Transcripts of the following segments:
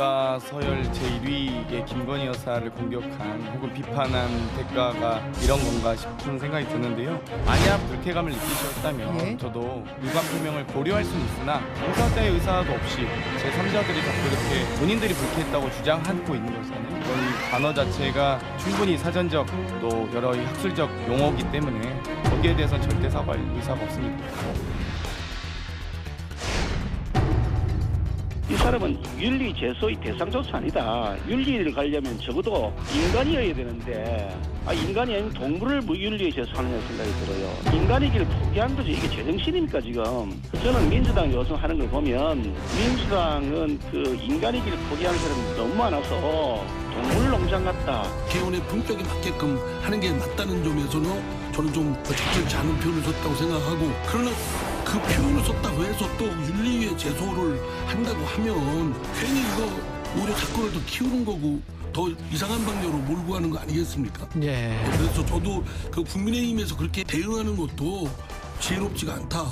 국가 서열 제1위의 김건희 여사를 공격한 혹은 비판한 대가가 이런 건가 싶은 생각이 드는데요. 만약 불쾌감을 느끼셨다면 저도 유감 표명을 고려할 수는 있으나 당사자의 의사도 없이 제3자들이 자꾸 이렇게 본인들이 불쾌했다고 주장하고 있는 것에는 이런 단어 자체가 충분히 사전적 또 여러 학술적 용어이기 때문에 거기에 대해서는 절대 사과할 의사가 없습니다. 이 사람은 윤리 제소의 대상조차 아니다. 윤리를 가려면 적어도 인간이어야 되는데 인간이 아닌 동물을 뭐 윤리에 제소하느냐 생각이 들어요. 인간의 길을 포기한 거죠. 이게 제정신입니까 지금? 저는 민주당 요청하는 걸 보면 민주당은 그 인간의 길을 포기하는 사람이 너무 많아서 동물농장 같다. 개헌의 품격에 맞게끔 하는 게 맞다는 점에서는 저는 좀 적절치 않은 표현을 썼다고 생각하고, 그러나 그 표현을 썼다고 해서 또 윤리위에 제소를 한다고 하면 괜히 이거 오히려 사건을 더 키우는 거고 더 이상한 방향으로 몰고 가는 거 아니겠습니까? 예. 그래서 저도 그 국민의힘에서 그렇게 대응하는 것도 지혜롭지가 않다.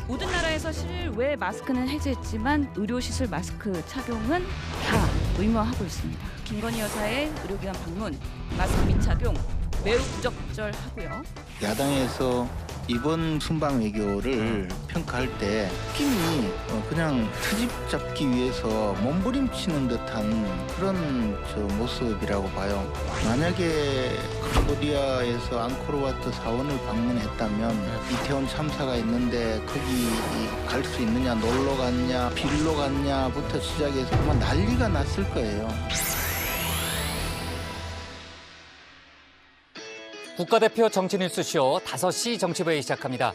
모든 나라에서 실외 마스크는 해제했지만 의료시설 마스크 착용은 다 의무화하고 있습니다. 김건희 여사의 의료기관 방문, 마스크 미착용 매우 부적절하고요. 야당에서 이번 순방 외교를 평가할 때 느낌이 그냥 트집 잡기 위해서 몸부림치는 듯한 그런 모습이라고 봐요. 만약에 캄보디아에서 앙코르와트 사원을 방문했다면 이태원 참사가 있는데 거기 갈 수 있느냐, 놀러 갔냐, 빌러 갔냐부터 시작해서 아마 난리가 났을 거예요. 국가대표 정치뉴스쇼 5시 정치부회 시작합니다.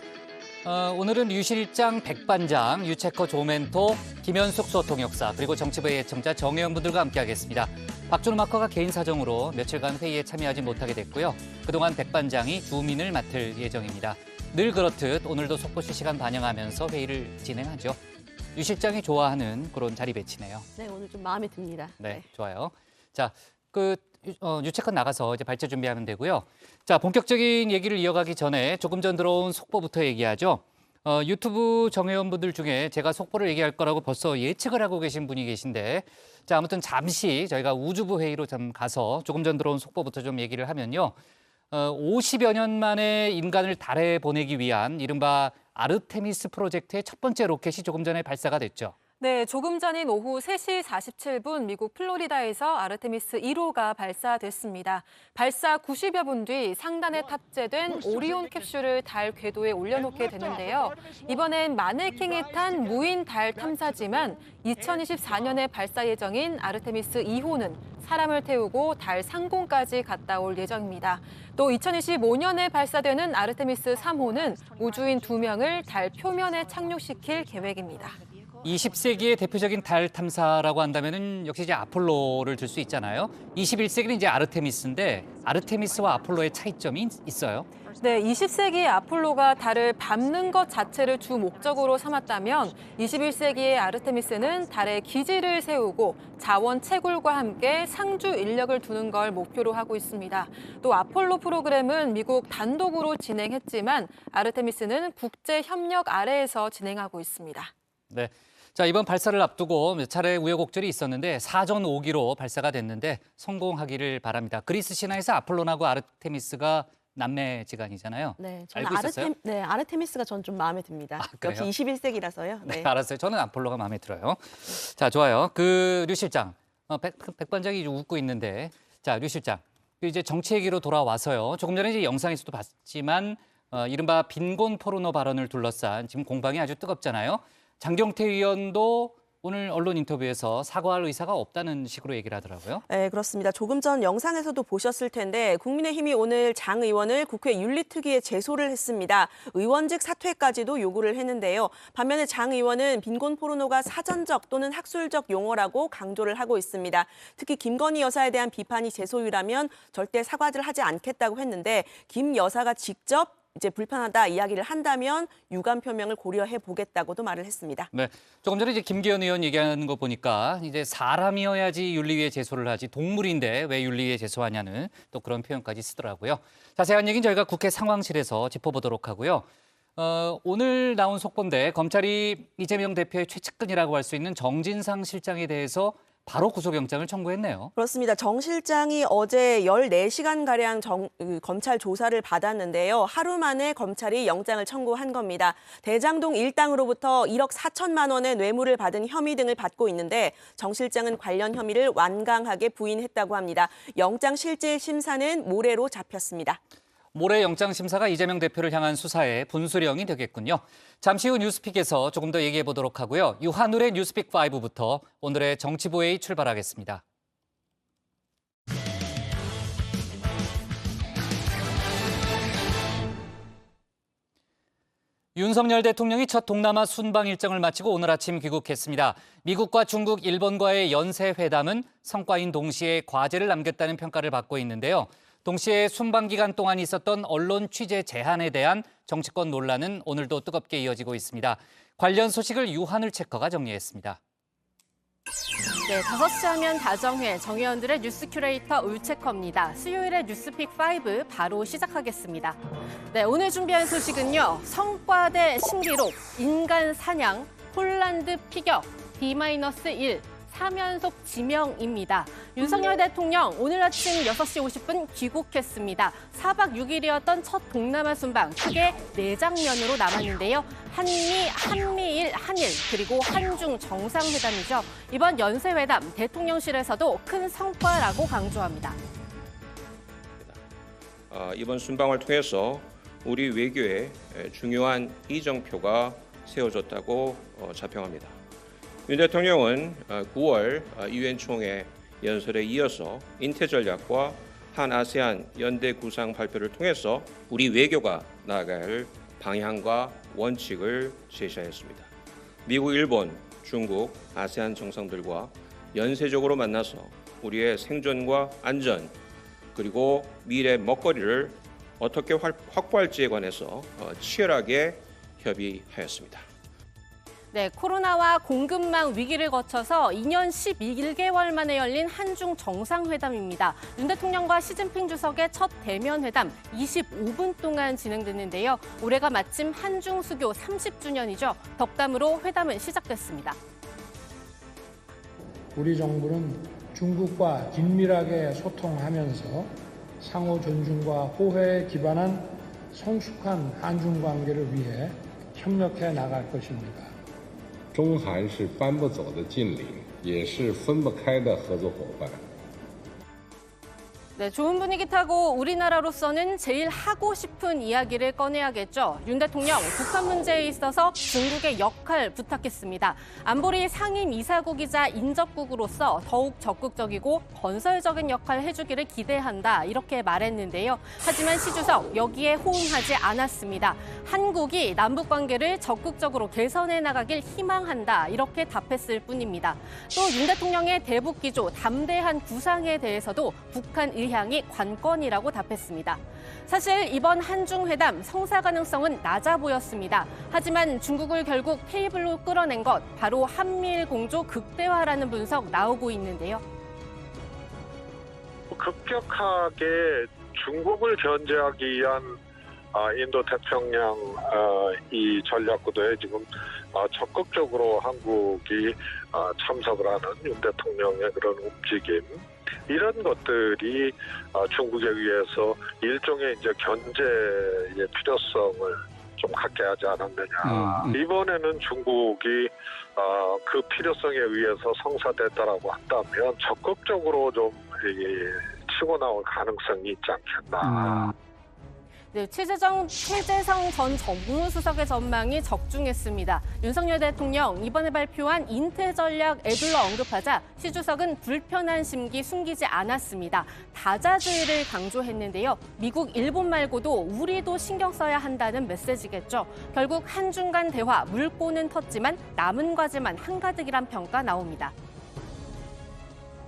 오늘은 유 실장, 백 반장, 유체커 조멘토, 김현숙 소통역사, 그리고 정치부회 애청자 정혜영 분들과 함께하겠습니다. 박준호 마커가 개인 사정으로 며칠간 회의에 참여하지 못하게 됐고요. 그동안 백 반장이 주민을 맡을 예정입니다. 늘 그렇듯 오늘도 속보실 시간 반영하면서 회의를 진행하죠. 유 실장이 좋아하는 그런 자리 배치네요. 네, 오늘 좀 마음에 듭니다. 네, 좋아요. 자, 유체커 나가서 이제 발제 준비하면 되고요. 자, 본격적인 얘기를 이어가기 전에 조금 전 들어온 속보부터 얘기하죠. 유튜브 정회원 분들 중에 제가 속보를 얘기할 거라고 벌써 예측을 하고 계신 분이 계신데, 자, 아무튼 잠시 저희가 우주부 회의로 좀 가서 조금 전 들어온 속보부터 좀 얘기를 하면요. 50여 년 만에 인간을 달에 보내기 위한 이른바 아르테미스 프로젝트의 첫 번째 로켓이 조금 전에 발사가 됐죠. 네, 조금 전인 오후 3시 47분 미국 플로리다에서 아르테미스 1호가 발사됐습니다. 발사 90여 분 뒤 상단에 탑재된 오리온 캡슐을 달 궤도에 올려놓게 되는데요. 이번엔 마네킹이 탄 무인 달 탐사지만 2024년에 발사 예정인 아르테미스 2호는 사람을 태우고 달 상공까지 갔다 올 예정입니다. 또 2025년에 발사되는 아르테미스 3호는 우주인 2명을 달 표면에 착륙시킬 계획입니다. 20세기의 대표적인 달 탐사라고 한다면은 역시 이제 아폴로를 들 수 있잖아요. 21세기는 이제 아르테미스인데 아르테미스와 아폴로의 차이점이 있어요. 네, 20세기의 아폴로가 달을 밟는 것 자체를 주 목적으로 삼았다면 21세기의 아르테미스는 달에 기지를 세우고 자원 채굴과 함께 상주 인력을 두는 걸 목표로 하고 있습니다. 또 아폴로 프로그램은 미국 단독으로 진행했지만 아르테미스는 국제 협력 아래에서 진행하고 있습니다. 네. 자, 이번 발사를 앞두고 몇 차례 우여곡절이 있었는데 사전 5기로 발사가 됐는데 성공하기를 바랍니다. 그리스 신화에서 아폴론하고 아르테미스가 남매지간이잖아요. 네, 저는 알고 있었어요? 아르테미스가 전 좀 마음에 듭니다. 그래요? 역시 21세기라서요. 네, 알았어요. 저는 아폴로가 마음에 들어요. 자, 좋아요. 류 실장, 백 반장이 웃고 있는데, 자, 류 실장, 이제 정치 얘기로 돌아와서요. 조금 전에 이제 영상에서도 봤지만 이른바 빈곤 포르노 발언을 둘러싼 지금 공방이 아주 뜨겁잖아요. 장경태 의원도 오늘 언론 인터뷰에서 사과할 의사가 없다는 식으로 얘기를 하더라고요. 네, 그렇습니다. 조금 전 영상에서도 보셨을 텐데 국민의힘이 오늘 장 의원을 국회 윤리특위에 제소를 했습니다. 의원직 사퇴까지도 요구를 했는데요. 반면에 장 의원은 빈곤 포르노가 사전적 또는 학술적 용어라고 강조를 하고 있습니다. 특히 김건희 여사에 대한 비판이 제 소유라면 절대 사과를 하지 않겠다고 했는데 김 여사가 직접 이제 불편하다 이야기를 한다면 유감 표명을 고려해 보겠다고도 말을 했습니다. 네, 조금 전에 이제 김기현 의원 얘기하는 거 보니까 이제 사람이어야지 윤리위에 제소를 하지 동물인데 왜 윤리위에 제소하냐는 또 그런 표현까지 쓰더라고요. 자세한 얘기는 저희가 국회 상황실에서 짚어보도록 하고요. 오늘 나온 속보인데 검찰이 이재명 대표의 최측근이라고 할 수 있는 정진상 실장에 대해서 바로 구속영장을 청구했네요. 그렇습니다. 정 실장이 어제 14시간가량 검찰 조사를 받았는데요. 하루 만에 검찰이 영장을 청구한 겁니다. 대장동 일당으로부터 1억 4천만 원의 뇌물을 받은 혐의 등을 받고 있는데 정 실장은 관련 혐의를 완강하게 부인했다고 합니다. 영장 실질 심사는 모레로 잡혔습니다. 모레 영장심사가 이재명 대표를 향한 수사의 분수령이 되겠군요. 잠시 후 뉴스픽에서 조금 더 얘기해 보도록 하고요. 유한울의 뉴스픽 5부터 오늘의 정치부회의 출발하겠습니다. 윤석열 대통령이 첫 동남아 순방 일정을 마치고 오늘 아침 귀국했습니다. 미국과 중국, 일본과의 연쇄회담은 성과인 동시에 과제를 남겼다는 평가를 받고 있는데요. 동시에 순방 기간 동안 있었던 언론 취재 제한에 대한 정치권 논란은 오늘도 뜨겁게 이어지고 있습니다. 관련 소식을 유한울 체커가 정리했습니다. 네, 5시 하면 다정회 정의원들의 뉴스 큐레이터 울체커입니다. 수요일의 뉴스픽 5 바로 시작하겠습니다. 네, 오늘 준비한 소식은요. 성과대 신기록, 인간 사냥, 폴란드 피격, D-1, 3연속 지명입니다. 윤석열 대통령 오늘 아침 6시 50분 귀국했습니다. 4박 6일이었던 첫 동남아 순방 크게 4장면으로 남았는데요. 한미일, 한일, 그리고 한중 정상회담이죠. 이번 연쇄회담 대통령실에서도 큰 성과라고 강조합니다. 이번 순방을 통해서 우리 외교에 중요한 이정표가 세워졌다고 자평합니다. 윤 대통령은 9월 유엔 총회 연설에 이어서 인태 전략과 한 아세안 연대 구상 발표를 통해서 우리 외교가 나아가야 할 방향과 원칙을 제시하였습니다. 미국, 일본, 중국, 아세안 정상들과 연쇄적으로 만나서 우리의 생존과 안전 그리고 미래 먹거리를 어떻게 확보할지에 관해서 치열하게 협의하였습니다. 네, 코로나와 공급망 위기를 거쳐서 2년 11개월 만에 열린 한중 정상회담입니다. 윤 대통령과 시진핑 주석의 첫 대면 회담 25분 동안 진행됐는데요. 올해가 마침 한중 수교 30주년이죠. 덕담으로 회담은 시작됐습니다. 우리 정부는 중국과 긴밀하게 소통하면서 상호 존중과 호혜에 기반한 성숙한 한중 관계를 위해 협력해 나갈 것입니다. 中韩是搬不走的近邻，也是分不开的合作伙伴。 네, 좋은 분위기 타고 우리나라로서는 제일 하고 싶은 이야기를 꺼내야겠죠. 윤 대통령 북한 문제에 있어서 중국의 역할 부탁했습니다. 안보리 상임이사국이자 인접국으로서 더욱 적극적이고 건설적인 역할 해주기를 기대한다 이렇게 말했는데요. 하지만 시 주석 여기에 호응하지 않았습니다. 한국이 남북관계를 적극적으로 개선해 나가길 희망한다 이렇게 답했을 뿐입니다. 또 윤 대통령의 대북 기조 담대한 구상에 대해서도 북한 의향이 관건이라고 답했습니다. 사실 이번 한중 회담 성사 가능성은 낮아 보였습니다. 하지만 중국을 결국 테이블로 끌어낸 것 바로 한미일 공조 극대화라는 분석 나오고 있는데요. 급격하게 중국을 견제하기 위한 인도 태평양 이 전략구도에 지금 적극적으로 한국이 참석을 하는 윤 대통령의 그런 움직임 이런 것들이 중국에 의해서 일종의 이제 견제의 필요성을 좀 갖게 하지 않았느냐. 이번에는 중국이 그 필요성에 의해서 성사됐다라고 한다면 적극적으로 좀 치고 나올 가능성이 있지 않겠나. 네, 최재성 전 정무수석의 전망이 적중했습니다. 윤석열 대통령 이번에 발표한 인태 전략 애둘러 언급하자 시 주석은 불편한 심기 숨기지 않았습니다. 다자질을 강조했는데요. 미국, 일본 말고도 우리도 신경 써야 한다는 메시지겠죠. 결국 한중 간 대화 물꼬는 텄지만 남은 과제만 한가득이란 평가 나옵니다.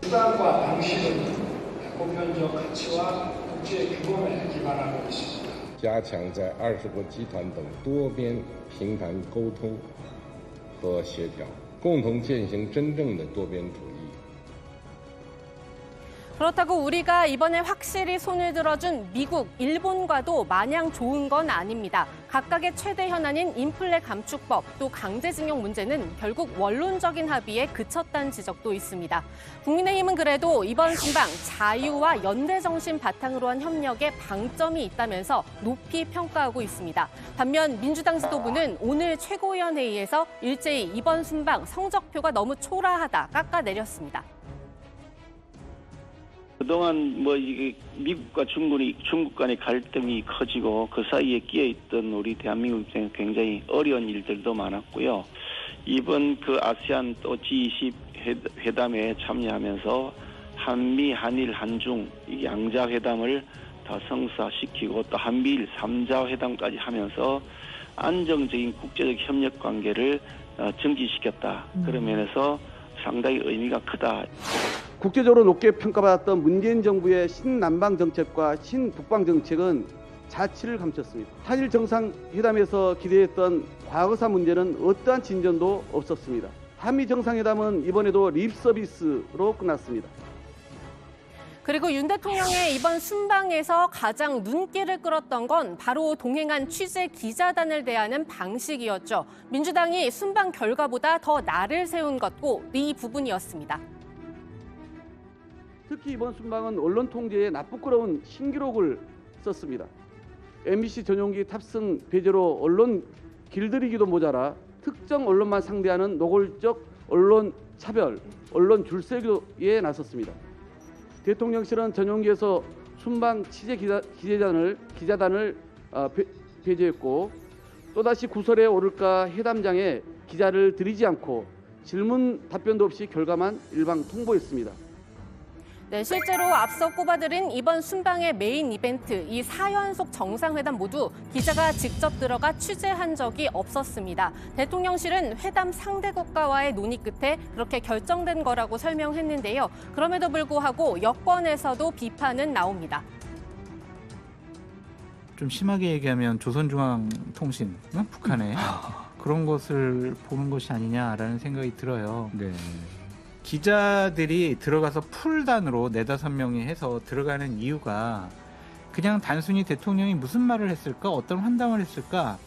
수단과 방식은 보편적 가치와 국제 규범에 기반하고 있습니다. 加强在20国集团等多边平台沟通和协调，共同践行真正的多边主义。 그렇다고 우리가 이번에 확실히 손을 들어준 미국, 일본과도 마냥 좋은 건 아닙니다. 각각의 최대 현안인 인플레 감축법, 또 강제징용 문제는 결국 원론적인 합의에 그쳤다는 지적도 있습니다. 국민의힘은 그래도 이번 순방 자유와 연대 정신 바탕으로 한 협력에 방점이 있다면서 높이 평가하고 있습니다. 반면 민주당 지도부는 오늘 최고위원회의에서 일제히 이번 순방 성적표가 너무 초라하다 깎아내렸습니다. 그동안 뭐 이게 미국과 중국 간의 갈등이 커지고 그 사이에 끼어 있던 우리 대한민국 입장에 굉장히 어려운 일들도 많았고요. 이번 그 아세안 또 G20 회담에 참여하면서 한미, 한일, 한중 이 양자 회담을 더 성사시키고 또 한미일 3자 회담까지 하면서 안정적인 국제적 협력 관계를 증진시켰다. 그런 면에서 상당히 의미가 크다. 국제적으로 높게 평가받았던 문재인 정부의 신남방 정책과 신북방 정책은 자취를 감췄습니다. 한일 정상회담에서 기대했던 과거사 문제는 어떠한 진전도 없었습니다. 한미 정상회담은 이번에도 립서비스로 끝났습니다. 그리고 윤 대통령의 이번 순방에서 가장 눈길을 끌었던 건 바로 동행한 취재 기자단을 대하는 방식이었죠. 민주당이 순방 결과보다 더 날을 세운 것도 이 부분이었습니다. 특히 이번 순방은 언론 통제에 나쁘끄러운 신기록을 썼습니다. MBC 전용기 탑승 배제로 언론 길들이기도 모자라 특정 언론만 상대하는 노골적 언론 차별, 언론 줄세기에 나섰습니다. 대통령실은 전용기에서 순방 취재 기자단을 배제했고 또다시 구설에 오를까 회담장에 기자를 들이지 않고 질문 답변도 없이 결과만 일방 통보했습니다. 네, 실제로 앞서 꼽아드린 이번 순방의 메인 이벤트, 이 4연속 정상회담 모두 기자가 직접 들어가 취재한 적이 없었습니다. 대통령실은 회담 상대 국가와의 논의 끝에 그렇게 결정된 거라고 설명했는데요. 그럼에도 불구하고 여권에서도 비판은 나옵니다. 좀 심하게 얘기하면 조선중앙통신, 북한의 그런 것을 보는 것이 아니냐라는 생각이 들어요. 네. 기자들이 들어가서 풀단으로 4-5명이 해서 들어가는 이유가 그냥 단순히 대통령이 무슨 말을 했을까, 어떤 환담을 했을까,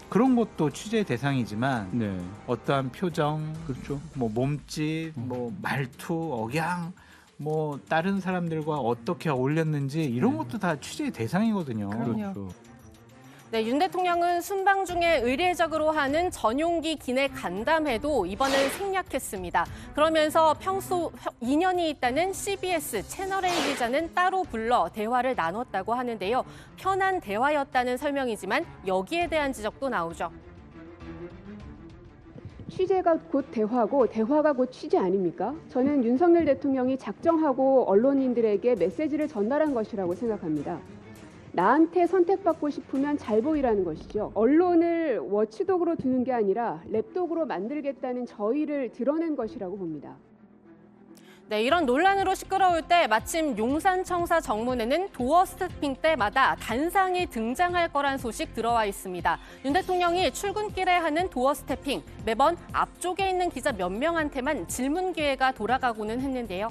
그런 것도 취재 대상이지만 네. 어떠한 표정, 그렇죠. 뭐 몸짓, 뭐 말투, 억양, 뭐 다른 사람들과 어떻게 어울렸는지 이런 것도 다 취재 대상이거든요. 그렇죠. 네, 윤 대통령은 순방 중에 의례적으로 하는 전용기 기내 간담회도 이번엔 생략했습니다. 그러면서 평소 인연이 있다는 CBS 채널A 기자는 따로 불러 대화를 나눴다고 하는데요. 편한 대화였다는 설명이지만 여기에 대한 지적도 나오죠. 취재가 곧 대화고 대화가 곧 취재 아닙니까? 저는 윤석열 대통령이 작정하고 언론인들에게 메시지를 전달한 것이라고 생각합니다. 나한테 선택받고 싶으면 잘 보이라는 것이죠. 언론을 워치독으로 두는 게 아니라 랩독으로 만들겠다는 저희를 드러낸 것이라고 봅니다. 네, 이런 논란으로 시끄러울 때 마침 용산청사 정문에는 도어 스태핑 때마다 단상이 등장할 거란 소식 들어와 있습니다. 윤 대통령이 출근길에 하는 도어 스태핑, 매번 앞쪽에 있는 기자 몇 명한테만 질문 기회가 돌아가고는 했는데요.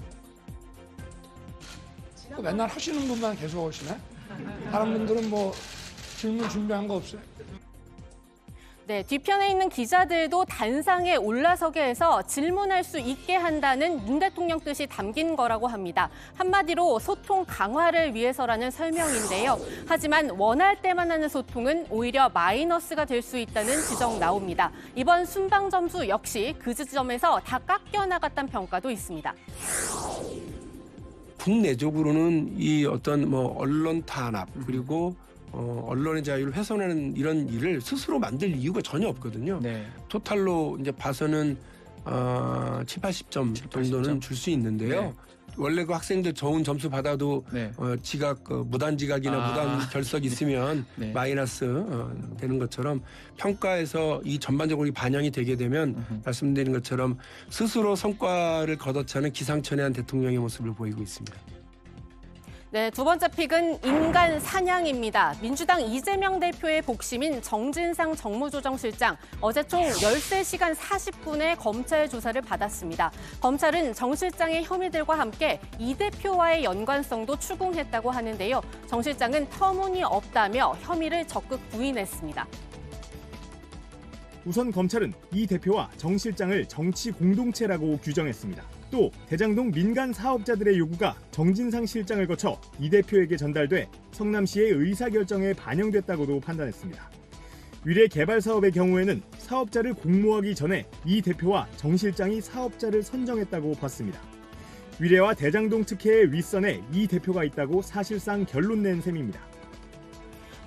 맨날 하시는 분만 계속 오시네? 다른 분들은 뭐 질문 준비한 거 없어요? 네, 뒤편에 있는 기자들도 단상에 올라서게 해서 질문할 수 있게 한다는 윤 대통령 뜻이 담긴 거라고 합니다. 한마디로 소통 강화를 위해서라는 설명인데요. 하지만 원할 때만 하는 소통은 오히려 마이너스가 될 수 있다는 지적 나옵니다. 이번 순방 점수 역시 그 지점에서 다 깎여 나갔다는 평가도 있습니다. 국내적으로는 이 어떤 뭐 언론 탄압 그리고 언론의 자유를 훼손하는 이런 일을 스스로 만들 이유가 전혀 없거든요. 네. 토탈로 이제 봐서는 70-80점 정도는 줄 수 있는데요. 네. 원래 그 학생들 좋은 점수 받아도 네. 지각 무단 지각이나 무단 결석 있으면 네. 마이너스 되는 것처럼 평가에서 이 전반적으로 반영이 되게 되면 말씀드린 것처럼 스스로 성과를 거둬차는 기상천외한 대통령의 모습을 보이고 있습니다. 네, 두 번째 픽은 인간 사냥입니다. 민주당 이재명 대표의 복심인 정진상 정무조정실장 어제 총 13시간 40분의 검찰 조사를 받았습니다. 검찰은 정 실장의 혐의들과 함께 이 대표와의 연관성도 추궁했다고 하는데요. 정 실장은 터무니없다며 혐의를 적극 부인했습니다. 우선 검찰은 이 대표와 정 실장을 정치 공동체라고 규정했습니다. 또 대장동 민간 사업자들의 요구가 정진상 실장을 거쳐 이 대표에게 전달돼 성남시의 의사결정에 반영됐다고도 판단했습니다. 위례 개발 사업의 경우에는 사업자를 공모하기 전에 이 대표와 정 실장이 사업자를 선정했다고 봤습니다. 위례와 대장동 특혜의 윗선에 이 대표가 있다고 사실상 결론 낸 셈입니다.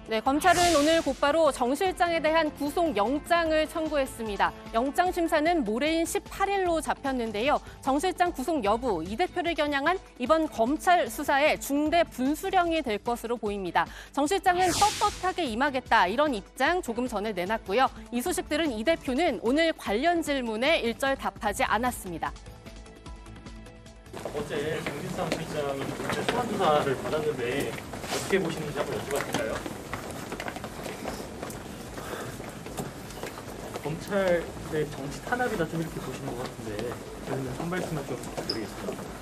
네, 검찰은 오늘 곧바로 정 실장에 대한 구속영장을 청구했습니다. 영장 심사는 모레인 18일로 잡혔는데요. 정 실장 구속 여부, 이 대표를 겨냥한 이번 검찰 수사의 중대 분수령이 될 것으로 보입니다. 정 실장은 떳떳하게 임하겠다 이런 입장 조금 전에 내놨고요. 이 소식들은 이 대표는 오늘 관련 질문에 일절 답하지 않았습니다. 어제 정진상 실장이 소환 조사를 받았는데 어떻게 보시는지 한번 여쭤봐도 될까요? 검찰의 정치 탄압이다 좀 이렇게 보시는 것 같은데 저희는 한 말씀만 좀 부탁드리겠습니다.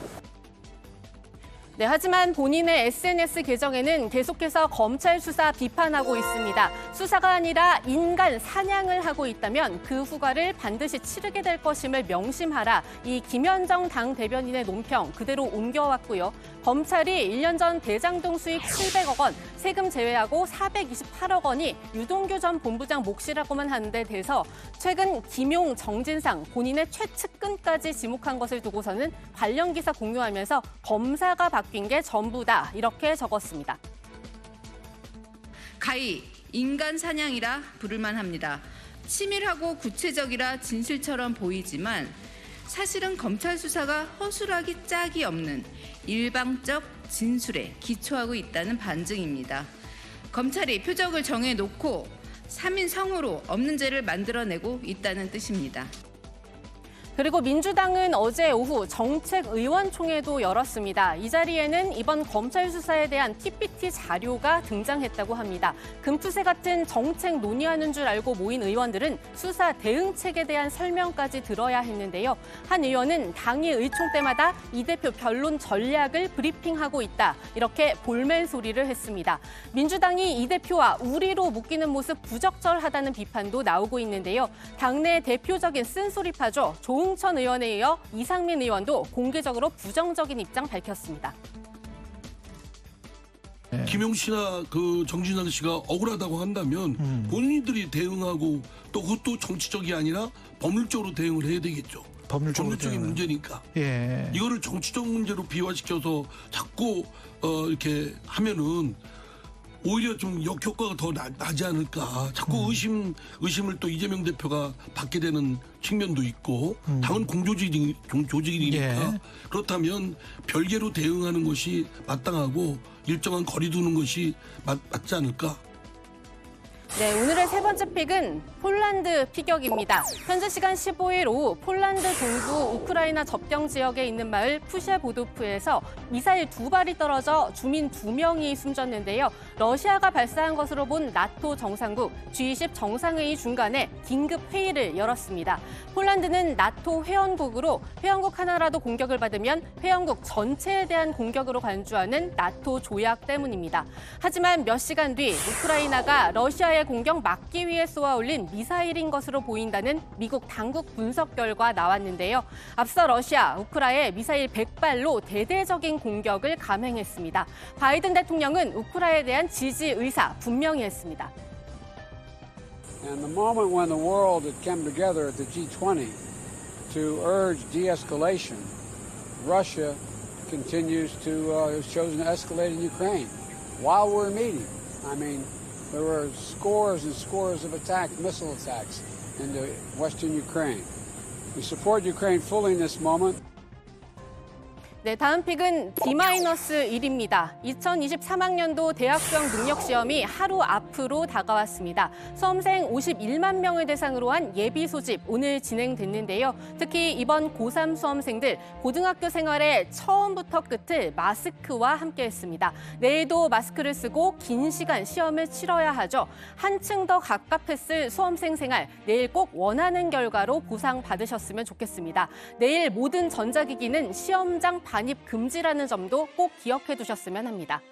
네, 하지만 본인의 SNS 계정에는 계속해서 검찰 수사 비판하고 있습니다. 수사가 아니라 인간 사냥을 하고 있다면 그 후과를 반드시 치르게 될 것임을 명심하라. 이 김현정 당 대변인의 논평 그대로 옮겨왔고요. 검찰이 1년 전 대장동 수익 700억 원, 세금 제외하고 428억 원이 유동규 전 본부장 몫이라고만 하는 데 대해서 최근 김용, 정진상 본인의 최측근까지 지목한 것을 두고서는 관련 기사 공유하면서 검사가 바뀐 게 전부다 이렇게 적었습니다. 가히 인간 사냥이라 부를만 합니다. 치밀하고 구체적이라 진실처럼 보이지만 사실은 검찰 수사가 허술하기 짝이 없는 일방적 진술에 기초하고 있다는 반증입니다. 검찰이 표적을 정해놓고 3인성으로 없는 죄를 만들어내고 있다는 뜻입니다. 그리고 민주당은 어제 오후 정책의원총회도 열었습니다. 이 자리에는 이번 검찰 수사에 대한 PPT 자료가 등장했다고 합니다. 금투세 같은 정책 논의하는 줄 알고 모인 의원들은 수사 대응책에 대한 설명까지 들어야 했는데요. 한 의원은 당이 의총 때마다 이 대표 변론 전략을 브리핑하고 있다. 이렇게 볼멘 소리를 했습니다. 민주당이 이 대표와 우리로 묶이는 모습 부적절하다는 비판도 나오고 있는데요. 당내 대표적인 쓴소리파죠. 조응천 의원에 이어 이상민 의원도 공개적으로 부정적인 입장 밝혔습니다. 김용 씨나 그 정진상 씨가 억울하다고 한다면 본인들이 대응하고 또 그것도 정치적이 아니라 법률적으로 대응을 해야 되겠죠. 법률적인 문제니까. 예. 이거를 정치적 문제로 비화시켜서 자꾸 이렇게 하면은 오히려 좀 역효과가 더 나지 않을까. 자꾸 의심을 또 이재명 대표가 받게 되는 측면도 있고 당은 공조직이니까 예. 그렇다면 별개로 대응하는 것이 마땅하고 일정한 거리 두는 것이 맞지 않을까. 네, 오늘의 세 번째 픽은 폴란드 피격입니다. 현재 시간 15일 오후 폴란드 동부 우크라이나 접경 지역에 있는 마을 푸셰보도프에서 미사일 2발이 떨어져 주민 2명이 숨졌는데요. 러시아가 발사한 것으로 본 나토 정상국 G20 정상회의 중간에 긴급 회의를 열었습니다. 폴란드는 나토 회원국으로 회원국 하나라도 공격을 받으면 회원국 전체에 대한 공격으로 간주하는 나토 조약 때문입니다. 하지만 몇 시간 뒤 우크라이나가 러시아의 공격 막기 위해 쏘아올린 미사일인 것으로 보인다는 미국 당국 분석 결과 나왔는데요. 앞서 러시아, 우크라이나에 미사일 100발로 대대적인 공격을 감행했습니다. 바이든 대통령은 우크라이나에 대한 지지 의사 분명히 했습니다. And the moment when the world had come together at the G20 to urge de-escalation, Russia continues to has chosen to escalate in Ukraine while we're meeting. I mean, there were scores and scores of missile attacks into western Ukraine. We support Ukraine fully in this moment. 네, 다음 픽은 D-1입니다. 2023학년도 대학수학 능력시험이 하루 앞으로 다가왔습니다. 수험생 51만 명을 대상으로 한 예비 소집 오늘 진행됐는데요. 특히 이번 고3 수험생들 고등학교 생활의 처음부터 끝을 마스크와 함께했습니다. 내일도 마스크를 쓰고 긴 시간 시험을 치러야 하죠. 한층 더 갑갑했을 수험생 생활, 내일 꼭 원하는 결과로 보상받으셨으면 좋겠습니다. 내일 모든 전자기기는 시험장 반입 금지라는 점도 꼭 기억해 두셨으면 합니다.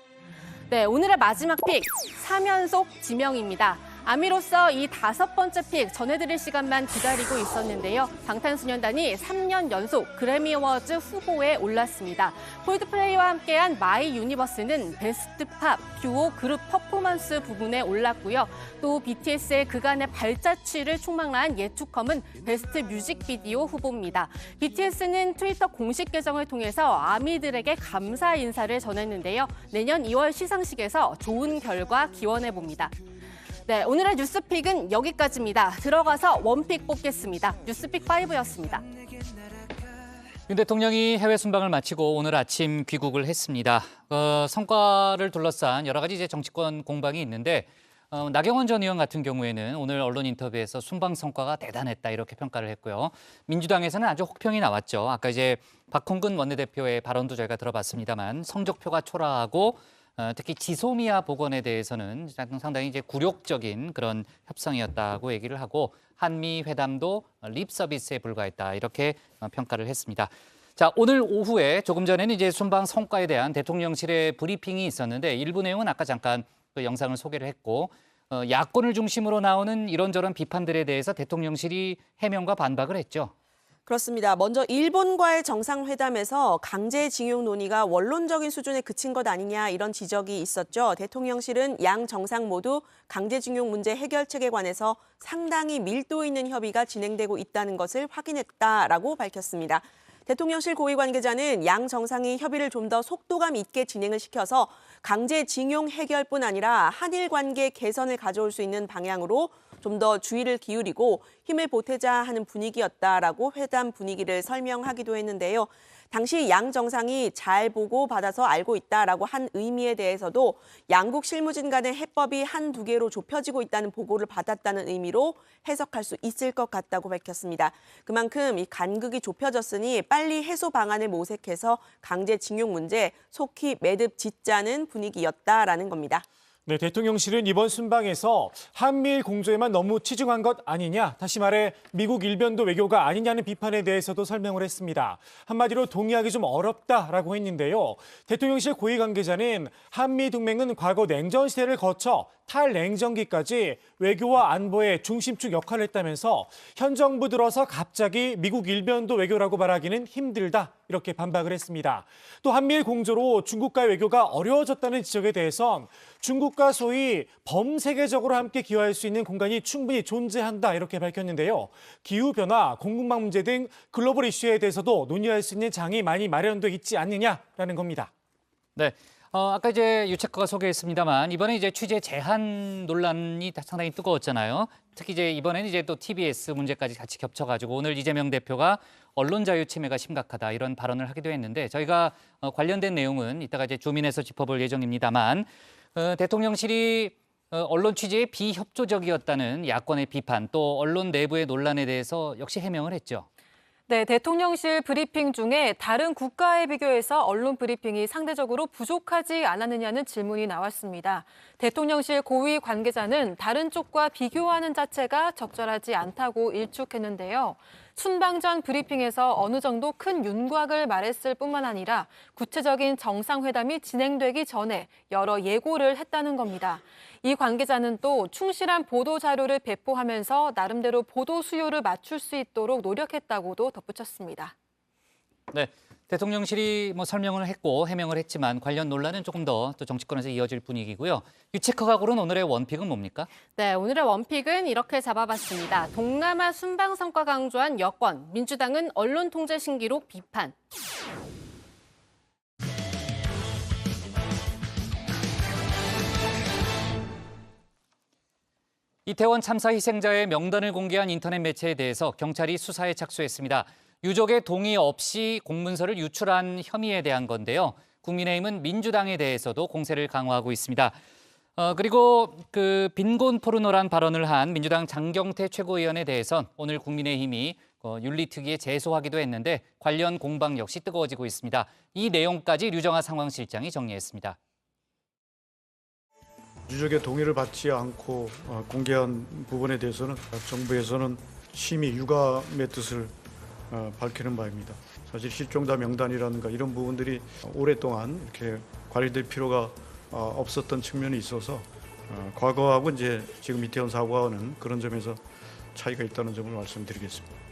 네, 오늘의 마지막 픽, 3연속 지명입니다. 아미로서 이 5번째 픽 전해드릴 시간만 기다리고 있었는데요. 방탄소년단이 3년 연속 그래미 어워즈 후보에 올랐습니다. 콜드플레이와 함께한 마이 유니버스는 베스트 팝, 듀오, 그룹 퍼포먼스 부분에 올랐고요. 또 BTS의 그간의 발자취를 총망라한 예투컴은 베스트 뮤직비디오 후보입니다. BTS는 트위터 공식 계정을 통해서 아미들에게 감사 인사를 전했는데요. 내년 2월 시상식에서 좋은 결과 기원해봅니다. 네, 오늘의 뉴스픽은 여기까지입니다. 들어가서 원픽 뽑겠습니다. 뉴스픽 5였습니다. 윤 대통령이 해외 순방을 마치고 오늘 아침 귀국을 했습니다. 성과를 둘러싼 여러 가지 이제 정치권 공방이 있는데 나경원 전 의원 같은 경우에는 오늘 언론 인터뷰에서 순방 성과가 대단했다 이렇게 평가를 했고요. 민주당에서는 아주 혹평이 나왔죠. 아까 이제 박홍근 원내대표의 발언도 저희가 들어봤습니다만 성적표가 초라하고 특히 지소미아 복원에 대해서는 상당히 이제 굴욕적인 그런 협상이었다고 얘기를 하고 한미 회담도 립 서비스에 불과했다 이렇게 평가를 했습니다. 자, 오늘 오후에 조금 전에는 이제 순방 성과에 대한 대통령실의 브리핑이 있었는데 일부 내용은 아까 잠깐 그 영상을 소개를 했고 야권을 중심으로 나오는 이런저런 비판들에 대해서 대통령실이 해명과 반박을 했죠. 그렇습니다. 먼저 일본과의 정상회담에서 강제징용 논의가 원론적인 수준에 그친 것 아니냐 이런 지적이 있었죠. 대통령실은 양 정상 모두 강제징용 문제 해결책에 관해서 상당히 밀도 있는 협의가 진행되고 있다는 것을 확인했다라고 밝혔습니다. 대통령실 고위 관계자는 양 정상이 협의를 좀 더 속도감 있게 진행을 시켜서 강제징용 해결뿐 아니라 한일 관계 개선을 가져올 수 있는 방향으로 좀 더 주의를 기울이고 힘을 보태자 하는 분위기였다라고 회담 분위기를 설명하기도 했는데요. 당시 양 정상이 잘 보고 받아서 알고 있다라고 한 의미에 대해서도 양국 실무진 간의 해법이 한두 개로 좁혀지고 있다는 보고를 받았다는 의미로 해석할 수 있을 것 같다고 밝혔습니다. 그만큼 이 간극이 좁혀졌으니 빨리 해소 방안을 모색해서 강제징용 문제 속히 매듭 짓자는 분위기였다라는 겁니다. 네, 대통령실은 이번 순방에서 한미일 공조에만 너무 치중한 것 아니냐, 다시 말해 미국 일변도 외교가 아니냐는 비판에 대해서도 설명을 했습니다. 한마디로 동의하기 좀 어렵다라고 했는데요. 대통령실 고위 관계자는 한미 동맹은 과거 냉전 시대를 거쳐 탈냉전기까지 외교와 안보의 중심축 역할을 했다면서 현 정부 들어서 갑자기 미국 일변도 외교라고 말하기는 힘들다 이렇게 반박을 했습니다. 또 한미일 공조로 중국과의 외교가 어려워졌다는 지적에 대해선 중국과 소위 범세계적으로 함께 기여할 수 있는 공간이 충분히 존재한다 이렇게 밝혔는데요. 기후변화, 공급망 문제 등 글로벌 이슈에 대해서도 논의할 수 있는 장이 많이 마련돼 있지 않느냐라는 겁니다. 네. 아까 이제 유체커가 소개했습니다만 이번에 이제 취재 제한 논란이 상당히 뜨거웠잖아요. 특히 이제 이번에는 이제 또 TBS 문제까지 같이 겹쳐가지고 오늘 이재명 대표가 언론 자유 침해가 심각하다 이런 발언을 하기도 했는데 저희가 관련된 내용은 이따가 이제 주민에서 짚어볼 예정입니다만 대통령실이 언론 취재에 비협조적이었다는 야권의 비판 또 언론 내부의 논란에 대해서 역시 해명을 했죠. 네, 대통령실 브리핑 중에 다른 국가에 비교해서 언론 브리핑이 상대적으로 부족하지 않았느냐는 질문이 나왔습니다. 대통령실 고위 관계자는 다른 쪽과 비교하는 자체가 적절하지 않다고 일축했는데요. 순방 전 브리핑에서 어느 정도 큰 윤곽을 말했을 뿐만 아니라 구체적인 정상회담이 진행되기 전에 여러 예고를 했다는 겁니다. 이 관계자는 또 충실한 보도 자료를 배포하면서 나름대로 보도 수요를 맞출 수 있도록 노력했다고도 덧붙였습니다. 네, 대통령실이 설명을 했고 해명을 했지만 관련 논란은 조금 더 또 정치권에서 이어질 분위기고요. 유체커가 고른 오늘의 원픽은 뭡니까? 네, 오늘의 원픽은 이렇게 잡아봤습니다. 동남아 순방 성과 강조한 여권, 민주당은 언론 통제 신기록 비판. 이태원 참사 희생자의 명단을 공개한 인터넷 매체에 대해서 경찰이 수사에 착수했습니다. 유족의 동의 없이 공문서를 유출한 혐의에 대한 건데요. 국민의힘은 민주당에 대해서도 공세를 강화하고 있습니다. 그리고 그 빈곤 포르노란 발언을 한 민주당 장경태 최고위원에 대해선 오늘 국민의힘이 윤리특위에 제소하기도 했는데 관련 공방 역시 뜨거워지고 있습니다. 이 내용까지 류정아 상황실장이 정리했습니다. 유족의 동의를 받지 않고 공개한 부분에 대해서는 정부에서는 심히 유감의 뜻을 밝히는 바입니다. 사실 실종자 명단이라든가 이런 부분들이 오랫동안 이렇게 관리될 필요가 없었던 측면이 있어서 과거하고 이제 지금 이태원 사고와는 그런 점에서 차이가 있다는 점을 말씀드리겠습니다.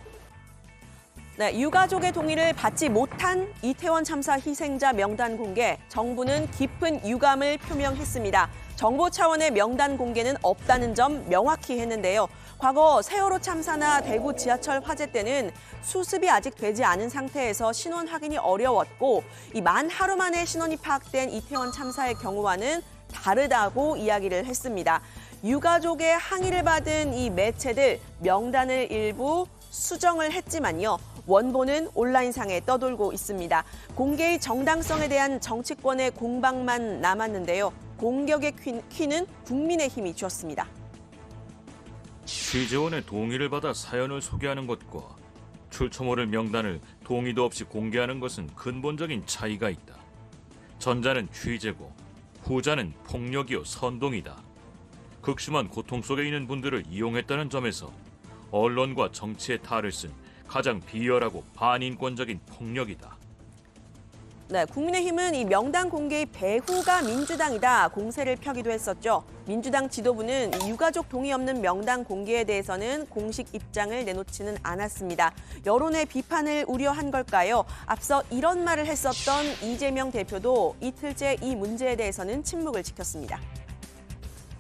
네, 유가족의 동의를 받지 못한 이태원 참사 희생자 명단 공개, 정부는 깊은 유감을 표명했습니다. 정부 차원의 명단 공개는 없다는 점 명확히 했는데요. 과거 세월호 참사나 대구 지하철 화재 때는 수습이 아직 되지 않은 상태에서 신원 확인이 어려웠고 만 하루 만에 신원이 파악된 이태원 참사의 경우와는 다르다고 이야기를 했습니다. 유가족의 항의를 받은 이 매체들 명단을 일부 수정을 했지만요. 원본은 온라인상에 떠돌고 있습니다. 공개의 정당성에 대한 정치권의 공방만 남았는데요. 공격의 퀴는 국민의힘이 쥐었습니다. 취재원의 동의를 받아 사연을 소개하는 것과 출처 모를 명단을 동의도 없이 공개하는 것은 근본적인 차이가 있다. 전자는 취재고 후자는 폭력이요 선동이다. 극심한 고통 속에 있는 분들을 이용했다는 점에서 언론과 정치의 탈을 쓴 가장 비열하고 반인권적인 폭력이다. 네, 국민의힘은 이 명단 공개의 배후가 민주당이다 공세를 펴기도 했었죠. 민주당 지도부는 이 유가족 동의 없는 명단 공개에 대해서는 공식 입장을 내놓지는 않았습니다. 여론의 비판을 우려한 걸까요? 앞서 이런 말을 했었던 이재명 대표도 이틀째 이 문제에 대해서는 침묵을 지켰습니다.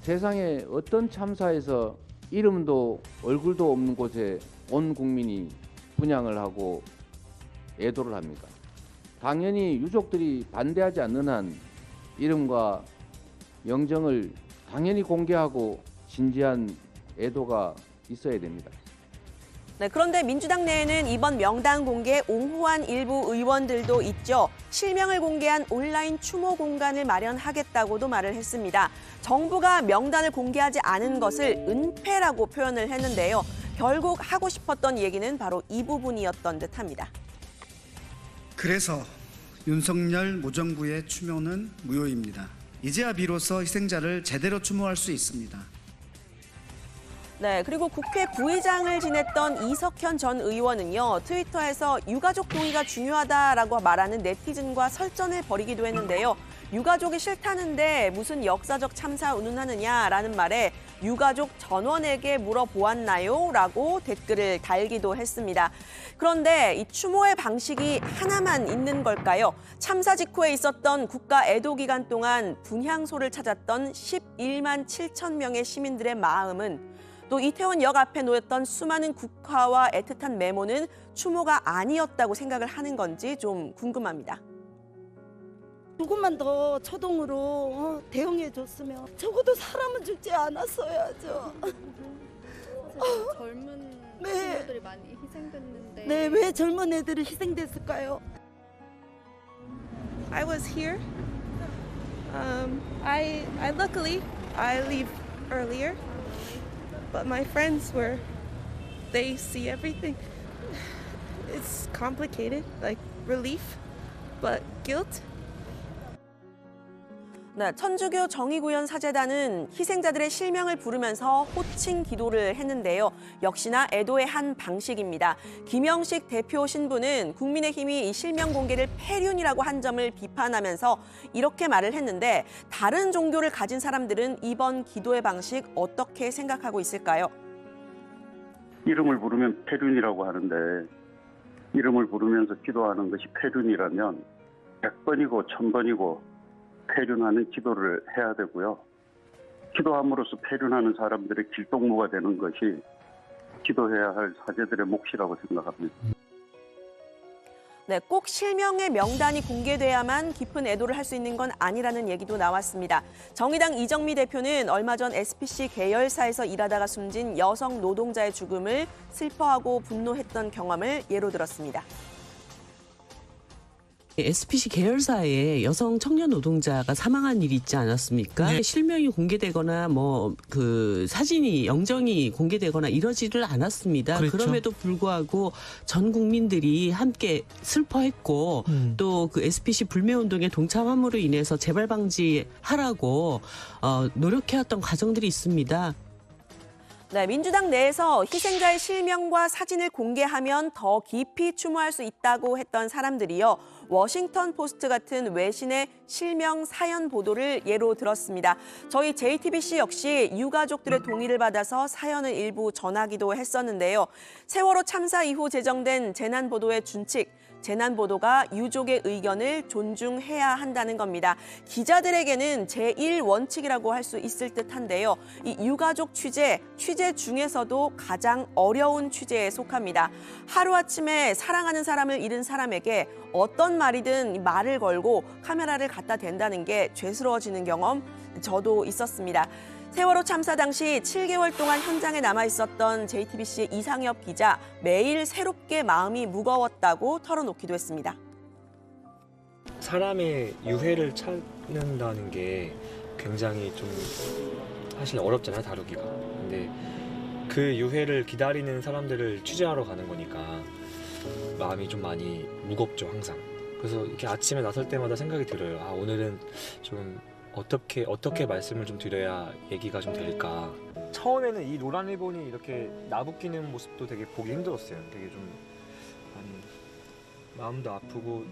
세상에 어떤 참사에서 이름도 얼굴도 없는 곳에 온 국민이 분향을 하고 애도를 합니까? 당연히 유족들이 반대하지 않는 한 이름과 영정을 당연히 공개하고 진지한 애도가 있어야 됩니다. 네, 그런데 민주당 내에는 이번 명단 공개에 옹호한 일부 의원들도 있죠. 실명을 공개한 온라인 추모 공간을 마련하겠다고도 말을 했습니다. 정부가 명단을 공개하지 않은 것을 은폐라고 표현을 했는데요. 결국 하고 싶었던 얘기는 바로 이 부분이었던 듯합니다. 그래서 윤석열 무정부의 추모는 무효입니다. 이제야 비로소 희생자를 제대로 추모할 수 있습니다. 네, 그리고 국회 부의장을 지냈던 이석현 전 의원은요, 트위터에서 유가족 동의가 중요하다라고 말하는 네티즌과 설전을 벌이기도 했는데요. 유가족이 싫다는데 무슨 역사적 참사 운운하느냐라는 말에 유가족 전원에게 물어보았나요? 라고 댓글을 달기도 했습니다. 그런데 이 추모의 방식이 하나만 있는 걸까요? 참사 직후에 있었던 국가 애도 기간 동안 분향소를 찾았던 11만 7천 명의 시민들의 마음은 또 이태원역 앞에 놓였던 수많은 국화와 애틋한 메모는 추모가 아니었다고 생각을 하는 건지 좀 궁금합니다. 조금만 더 초동으로 대응해줬으면 적어도 사람은 죽지 않았어야죠. 젊은 네. 친구들이 많이 희생됐는데 네, 왜 젊은 애들이 희생됐을까요? I was here. I luckily I leave earlier, but my friends they see everything. It's complicated, like relief, but guilt. 네, 천주교 정의구현 사제단은 희생자들의 실명을 부르면서 호칭 기도를 했는데요. 역시나 애도의 한 방식입니다. 김영식 대표 신부는 국민의힘이 이 실명 공개를 폐륜이라고 한 점을 비판하면서 이렇게 말을 했는데 다른 종교를 가진 사람들은 이번 기도의 방식 어떻게 생각하고 있을까요? 이름을 부르면 폐륜이라고 하는데 이름을 부르면서 기도하는 것이 폐륜이라면 100번이고 1000번이고 폐륜하는 기도를 해야 되고요. 기도함으로써 폐륜하는 사람들의 길동무가 되는 것이 기도해야 할 사제들의 몫이라고 생각합니다. 네, 꼭 실명의 명단이 공개돼야만 깊은 애도를 할 수 있는 건 아니라는 얘기도 나왔습니다. 정의당 이정미 대표는 얼마 전 SPC 계열사에서 일하다가 숨진 여성 노동자의 죽음을 슬퍼하고 분노했던 경험을 예로 들었습니다. SPC 계열사에 여성 청년 노동자가 사망한 일이 있지 않았습니까? 네. 실명이 공개되거나 그 사진이 영정이 공개되거나 이러지를 않았습니다. 그랬죠. 그럼에도 불구하고 전 국민들이 함께 슬퍼했고 또 그 SPC 불매운동에 동참함으로 인해서 재발 방지하라고 노력해왔던 과정들이 있습니다. 네, 민주당 내에서 희생자의 실명과 사진을 공개하면 더 깊이 추모할 수 있다고 했던 사람들이요. 워싱턴 포스트 같은 외신의 실명 사연 보도를 예로 들었습니다. 저희 JTBC 역시 유가족들의 동의를 받아서 사연을 일부 전하기도 했었는데요. 세월호 참사 이후 제정된 재난보도의 준칙, 재난보도가 유족의 의견을 존중해야 한다는 겁니다. 기자들에게는 제1원칙이라고 할 수 있을 듯한데요. 이 유가족 취재 중에서도 가장 어려운 취재에 속합니다. 하루아침에 사랑하는 사람을 잃은 사람에게 어떤 말이든 말을 걸고 카메라를 갖다 댄다는 게 죄스러워지는 경험 저도 있었습니다. 세월호 참사 당시 7개월 동안 현장에 남아 있었던 JTBC의 이상엽 기자, 매일 새롭게 마음이 무거웠다고 털어놓기도 했습니다. 사람의 유해를 찾는다는 게 굉장히 좀 사실 어렵잖아요, 다루기가. 근데 그 유해를 기다리는 사람들을 취재하러 가는 거니까 마음이 좀 많이 무겁죠, 항상. 그래서 이렇게 아침에 나설 때마다 생각이 들어요. 아, 오늘은 좀 어떻게 말씀을 좀 드려야 얘기가 좀 될까. 처음에는 이 노란 리본이 이렇게 나부끼는 모습도 되게 보기 힘들었어요. 되게 좀 마음도 아프고.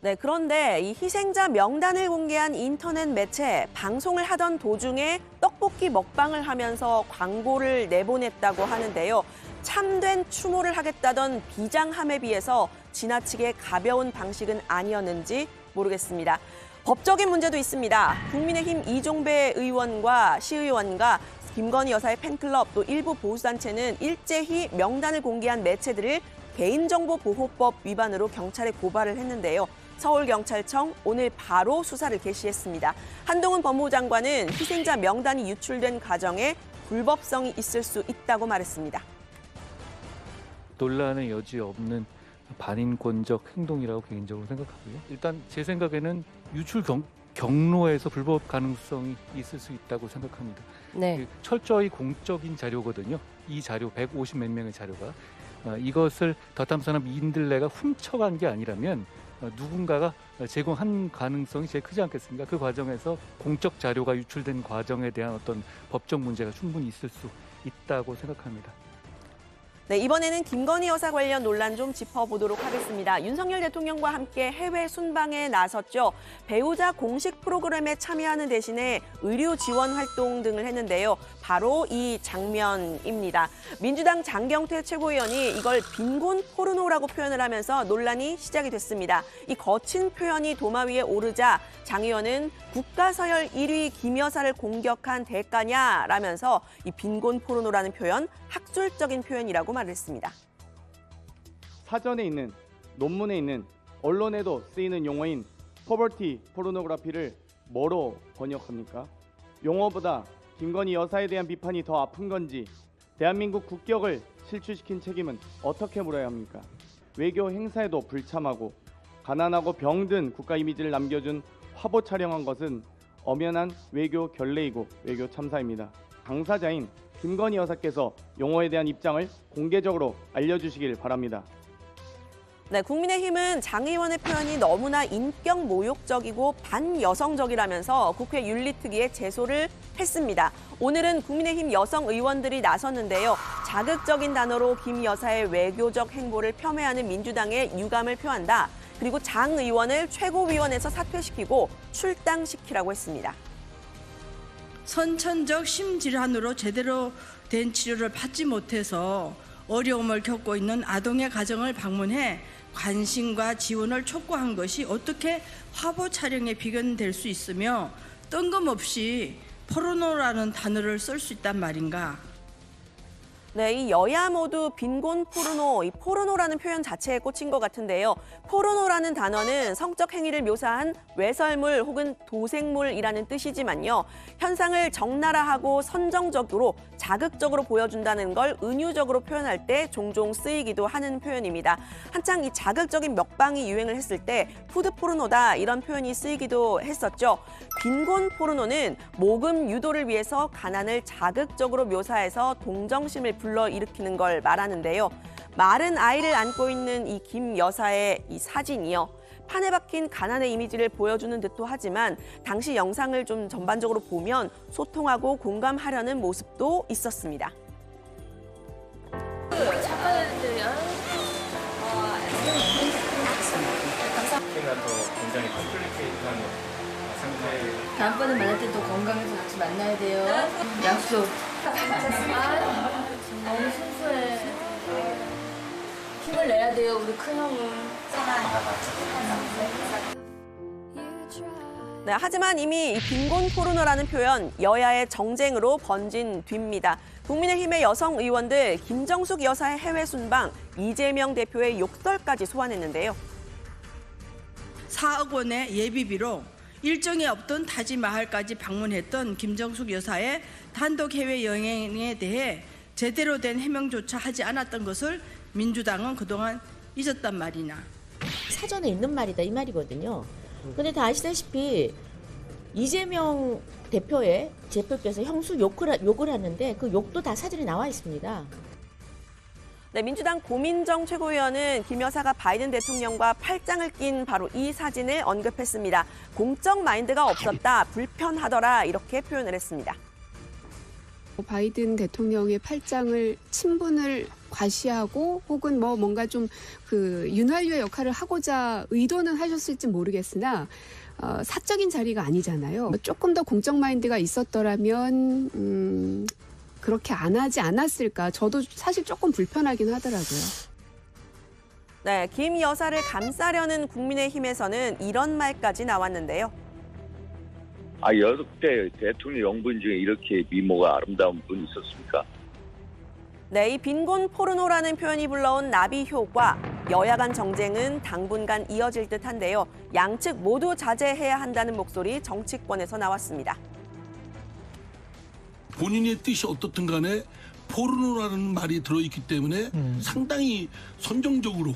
네, 그런데 이 희생자 명단을 공개한 인터넷 매체, 방송을 하던 도중에 떡볶이 먹방을 하면서 광고를 내보냈다고 하는데요. 참된 추모를 하겠다던 비장함에 비해서 지나치게 가벼운 방식은 아니었는지 모르겠습니다. 법적인 문제도 있습니다. 국민의힘 이종배 의원과 시의원과 김건희 여사의 팬클럽 또 일부 보수단체는 일제히 명단을 공개한 매체들을 개인정보보호법 위반으로 경찰에 고발을 했는데요. 서울경찰청 오늘 바로 수사를 개시했습니다. 한동훈 법무부 장관은 희생자 명단이 유출된 과정에 불법성이 있을 수 있다고 말했습니다. 논란의 여지 없는 반인권적 행동이라고 개인적으로 생각하고요. 일단 제 생각에는 유출 경로에서 불법 가능성이 있을 수 있다고 생각합니다. 네. 철저히 공적인 자료거든요. 이 자료 150 몇 명의 자료가 이것을 더탐사나 민들레가 훔쳐간 게 아니라면 누군가가 제공한 가능성이 제일 크지 않겠습니까? 그 과정에서 공적 자료가 유출된 과정에 대한 어떤 법적 문제가 충분히 있을 수 있다고 생각합니다. 네, 이번에는 김건희 여사 관련 논란 좀 짚어보도록 하겠습니다. 윤석열 대통령과 함께 해외 순방에 나섰죠. 배우자 공식 프로그램에 참여하는 대신에 의료 지원 활동 등을 했는데요. 바로 이 장면입니다. 민주당 장경태 최고위원이 이걸 빈곤 포르노라고 표현을 하면서 논란이 시작이 됐습니다. 이 거친 표현이 도마 위에 오르자 장 의원은 국가서열 1위 김 여사를 공격한 대가냐라면서 이 빈곤 포르노라는 표현 학술적인 표현이라고 말했습니다. 사전에 있는 논문에 있는 언론에도 쓰이는 용어인 포버티 포르노그래피를 뭐로 번역합니까? 용어보다 김건희 여사에 대한 비판이 더 아픈 건지 대한민국 국격을 실추시킨 책임은 어떻게 물어야 합니까? 외교 행사에도 불참하고 가난하고 병든 국가 이미지를 남겨준 화보 촬영한 것은 엄연한 외교 결례이고 외교 참사입니다. 당사자인 김건희 여사께서 용어에 대한 입장을 공개적으로 알려주시길 바랍니다. 네, 국민의힘은 장 의원의 표현이 너무나 인격 모욕적이고 반여성적이라면서 국회 윤리특위에 제소를 했습니다. 오늘은 국민의힘 여성 의원들이 나섰는데요. 자극적인 단어로 김 여사의 외교적 행보를 폄훼하는 민주당의 유감을 표한다. 그리고 장 의원을 최고위원회에서 사퇴시키고 출당시키라고 했습니다. 선천적 심질환으로 제대로 된 치료를 받지 못해서 어려움을 겪고 있는 아동의 가정을 방문해 관심과 지원을 촉구한 것이 어떻게 화보 촬영에 비견될 수 있으며 뜬금없이 포르노라는 단어를 쓸 수 있단 말인가. 네, 이 여야 모두 빈곤 포르노, 이 포르노라는 표현 자체에 꽂힌 것 같은데요. 포르노라는 단어는 성적 행위를 묘사한 외설물 혹은 도색물이라는 뜻이지만요. 현상을 적나라하고 선정적으로 자극적으로 보여준다는 걸 은유적으로 표현할 때 종종 쓰이기도 하는 표현입니다. 한창 이 자극적인 먹방이 유행을 했을 때 푸드 포르노다 이런 표현이 쓰이기도 했었죠. 빈곤 포르노는 모금 유도를 위해서 가난을 자극적으로 묘사해서 동정심을 불러일으키는 걸 말하는데요. 마른 아이를 안고 있는 이 김 여사의 이 사진이요. 판에 박힌 가난의 이미지를 보여주는 듯도 하지만 당시 영상을 좀 전반적으로 보면 소통하고 공감하려는 모습도 있었습니다. 굉장히 컴플리케이트한 다음번에 만날 때 또 건강해서 같이 만나야 돼요. 약속. 너무 순수해. 힘을 내야 돼요, 우리 큰형은. 네, 하지만 이미 이 빈곤 포르노라는 표현 여야의 정쟁으로 번진 뒤입니다. 국민의힘의 여성 의원들 김정숙 여사의 해외 순방, 이재명 대표의 욕설까지 소환했는데요. 4억 원의 예비비로 일정이 없던 타지마할까지 방문했던 김정숙 여사의 단독 해외 여행에 대해 제대로 된 해명조차 하지 않았던 것을 민주당은 그동안 잊었단 말이나. 사전에 있는 말이다 이 말이거든요. 근데 다 아시다시피 이재명 대표께서 형수 욕을 하는데 그 욕도 다 사진에 나와 있습니다. 네, 민주당 고민정 최고위원은 김 여사가 바이든 대통령과 팔짱을 낀 바로 이 사진을 언급했습니다. 공적 마인드가 없었다, 불편하더라 이렇게 표현을 했습니다. 바이든 대통령의 팔짱을 친분을 과시하고 혹은 뭔가 좀 그 윤활유의 역할을 하고자 의도는 하셨을지 모르겠으나 사적인 자리가 아니잖아요. 조금 더 공적 마인드가 있었더라면 그렇게 안 하지 않았을까. 저도 사실 조금 불편하긴 하더라고요. 네, 김 여사를 감싸려는 국민의힘에서는 이런 말까지 나왔는데요. 역대 대통령 영분 중에 이렇게 미모가 아름다운 분이 있었습니까? 네, 이 빈곤 포르노라는 표현이 불러온 나비 효과, 여야 간 정쟁은 당분간 이어질 듯한데요. 양측 모두 자제해야 한다는 목소리 정치권에서 나왔습니다. 본인의 뜻이 어떻든 간에 포르노라는 말이 들어있기 때문에 상당히 선정적으로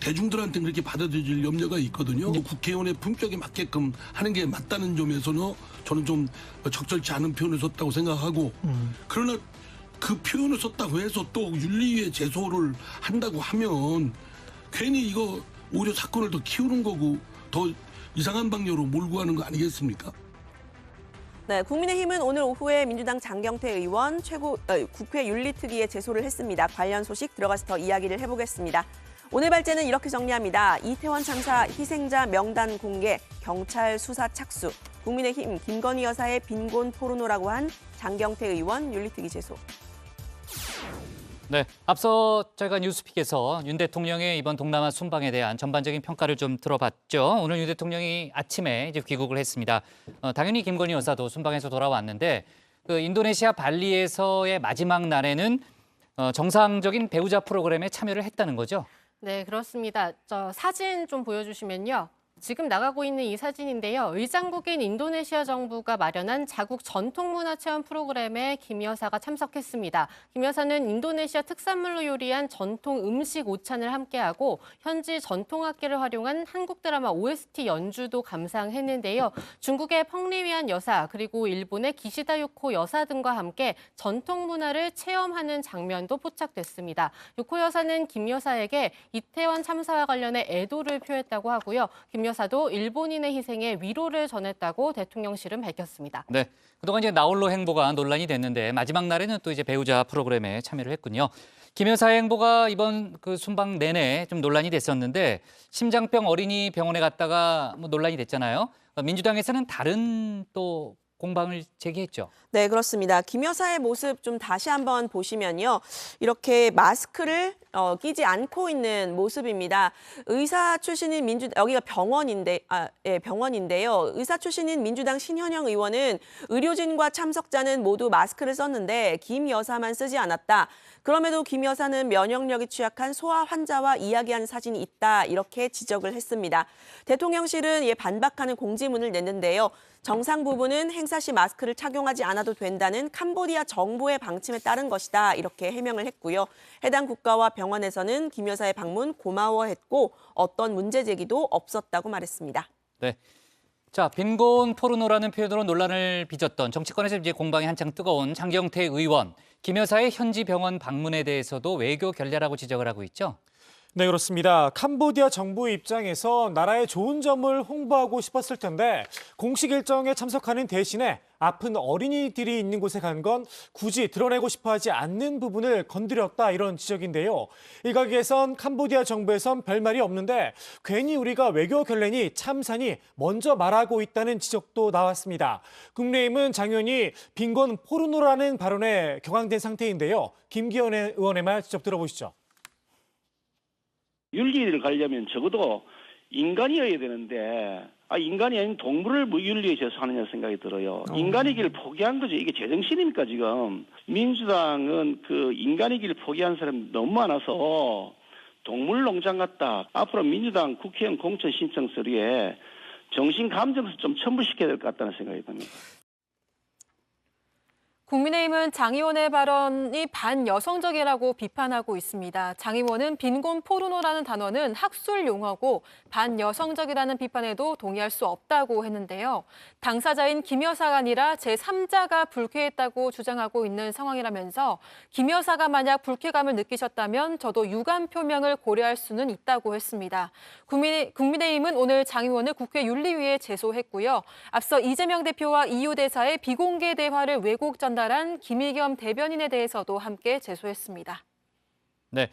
대중들한테 그렇게 받아들일 염려가 있거든요. 국회의원의 품격에 맞게끔 하는 게 맞다는 점에서는 저는 좀 적절치 않은 표현을 썼다고 생각하고 그러나 그 표현을 썼다고 해서 또 윤리위에 제소를 한다고 하면 괜히 이거 오히려 사건을 더 키우는 거고 더 이상한 방향으로 몰고 가는 거 아니겠습니까? 네, 국민의힘은 오늘 오후에 민주당 장경태 의원 국회 윤리특위에 제소를 했습니다. 관련 소식 들어가서 더 이야기를 해보겠습니다. 오늘 발제는 이렇게 정리합니다. 이태원 참사 희생자 명단 공개, 경찰 수사 착수, 국민의힘 김건희 여사의 빈곤 포르노라고 한 장경태 의원 윤리특위 제소. 네, 앞서 저희가 뉴스픽에서 윤 대통령의 이번 동남아 순방에 대한 전반적인 평가를 좀 들어봤죠. 오늘 윤 대통령이 아침에 이제 귀국을 했습니다. 당연히 김건희 여사도 순방에서 돌아왔는데 그 인도네시아 발리에서의 마지막 날에는 정상적인 배우자 프로그램에 참여를 했다는 거죠. 네, 그렇습니다. 저 사진 좀 보여주시면요. 지금 나가고 있는 이 사진인데요. 의장국인 인도네시아 정부가 마련한 자국 전통문화체험 프로그램에 김 여사가 참석했습니다. 김 여사는 인도네시아 특산물로 요리한 전통 음식 오찬을 함께하고 현지 전통악기를 활용한 한국 드라마 OST 연주도 감상했는데요. 중국의 펑리위안 여사 그리고 일본의 기시다 요코 여사 등과 함께 전통 문화를 체험하는 장면도 포착됐습니다. 요코 여사는 김 여사에게 이태원 참사와 관련해 애도를 표했다고 하고요. 김 여사도 일본인의 희생에 위로를 전했다고 대통령실은 밝혔습니다. 네, 그동안 이제 나홀로 행보가 논란이 됐는데 마지막 날에는 또 이제 배우자 프로그램에 참여를 했군요. 김 여사의 행보가 이번 그 순방 내내 좀 논란이 됐었는데 심장병 어린이 병원에 갔다가 논란이 됐잖아요. 민주당에서는 다른 또 공방을 제기했죠. 네, 그렇습니다. 김 여사의 모습 좀 다시 한번 보시면요. 이렇게 마스크를 끼지 않고 있는 모습입니다. 의사 출신인 여기가 병원인데요. 의사 출신인 민주당 신현영 의원은 의료진과 참석자는 모두 마스크를 썼는데 김 여사만 쓰지 않았다. 그럼에도 김 여사는 면역력이 취약한 소아 환자와 이야기하는 사진이 있다. 이렇게 지적을 했습니다. 대통령실은 반박하는 공지문을 냈는데요. 정상 부부는 행사 시 마스크를 착용하지 않아도 된다는 캄보디아 정부의 방침에 따른 것이다. 이렇게 해명을 했고요. 해당 국가와 병원에서는 김 여사의 방문 고마워했고 어떤 문제 제기도 없었다고 말했습니다. 네. 자, 빈곤 포르노라는 표현으로 논란을 빚었던 정치권에서 이제 공방이 한창 뜨거운 장경태 의원. 김 여사의 현지 병원 방문에 대해서도 외교 결례라고 지적을 하고 있죠. 네, 그렇습니다. 캄보디아 정부의 입장에서 나라의 좋은 점을 홍보하고 싶었을 텐데 공식 일정에 참석하는 대신에 아픈 어린이들이 있는 곳에 간 건 굳이 드러내고 싶어하지 않는 부분을 건드렸다 이런 지적인데요. 일각에선 캄보디아 정부에선 별말이 없는데 괜히 우리가 외교 결례니 참사니 먼저 말하고 있다는 지적도 나왔습니다. 국민의힘은 당연히 빈곤 포르노라는 발언에 격앙된 상태인데요. 김기현 의원의 말 직접 들어보시죠. 윤리를 가려면 적어도 인간이어야 되는데 인간이 아닌 동물을 윤리에 제소하느냐 생각이 들어요. 인간이기를 포기한 거죠. 이게 제정신입니까 지금. 민주당은 그 인간이기를 포기한 사람이 너무 많아서 동물농장 같다. 앞으로 민주당 국회의원 공천 신청 서류에 정신감정서 좀 첨부시켜야 될 것 같다는 생각이 듭니다. 국민의힘은 장 의원의 발언이 반여성적이라고 비판하고 있습니다. 장 의원은 빈곤 포르노라는 단어는 학술 용어고 반여성적이라는 비판에도 동의할 수 없다고 했는데요. 당사자인 김 여사가 아니라 제3자가 불쾌했다고 주장하고 있는 상황이라면서 김 여사가 만약 불쾌감을 느끼셨다면 저도 유감 표명을 고려할 수는 있다고 했습니다. 국민의힘은 오늘 장 의원을 국회 윤리위에 제소했고요. 앞서 이재명 대표와 이유 대사의 비공개 대화를 왜곡 전달한 김의겸 대변인에 대해서도 함께 제소했습니다. 네.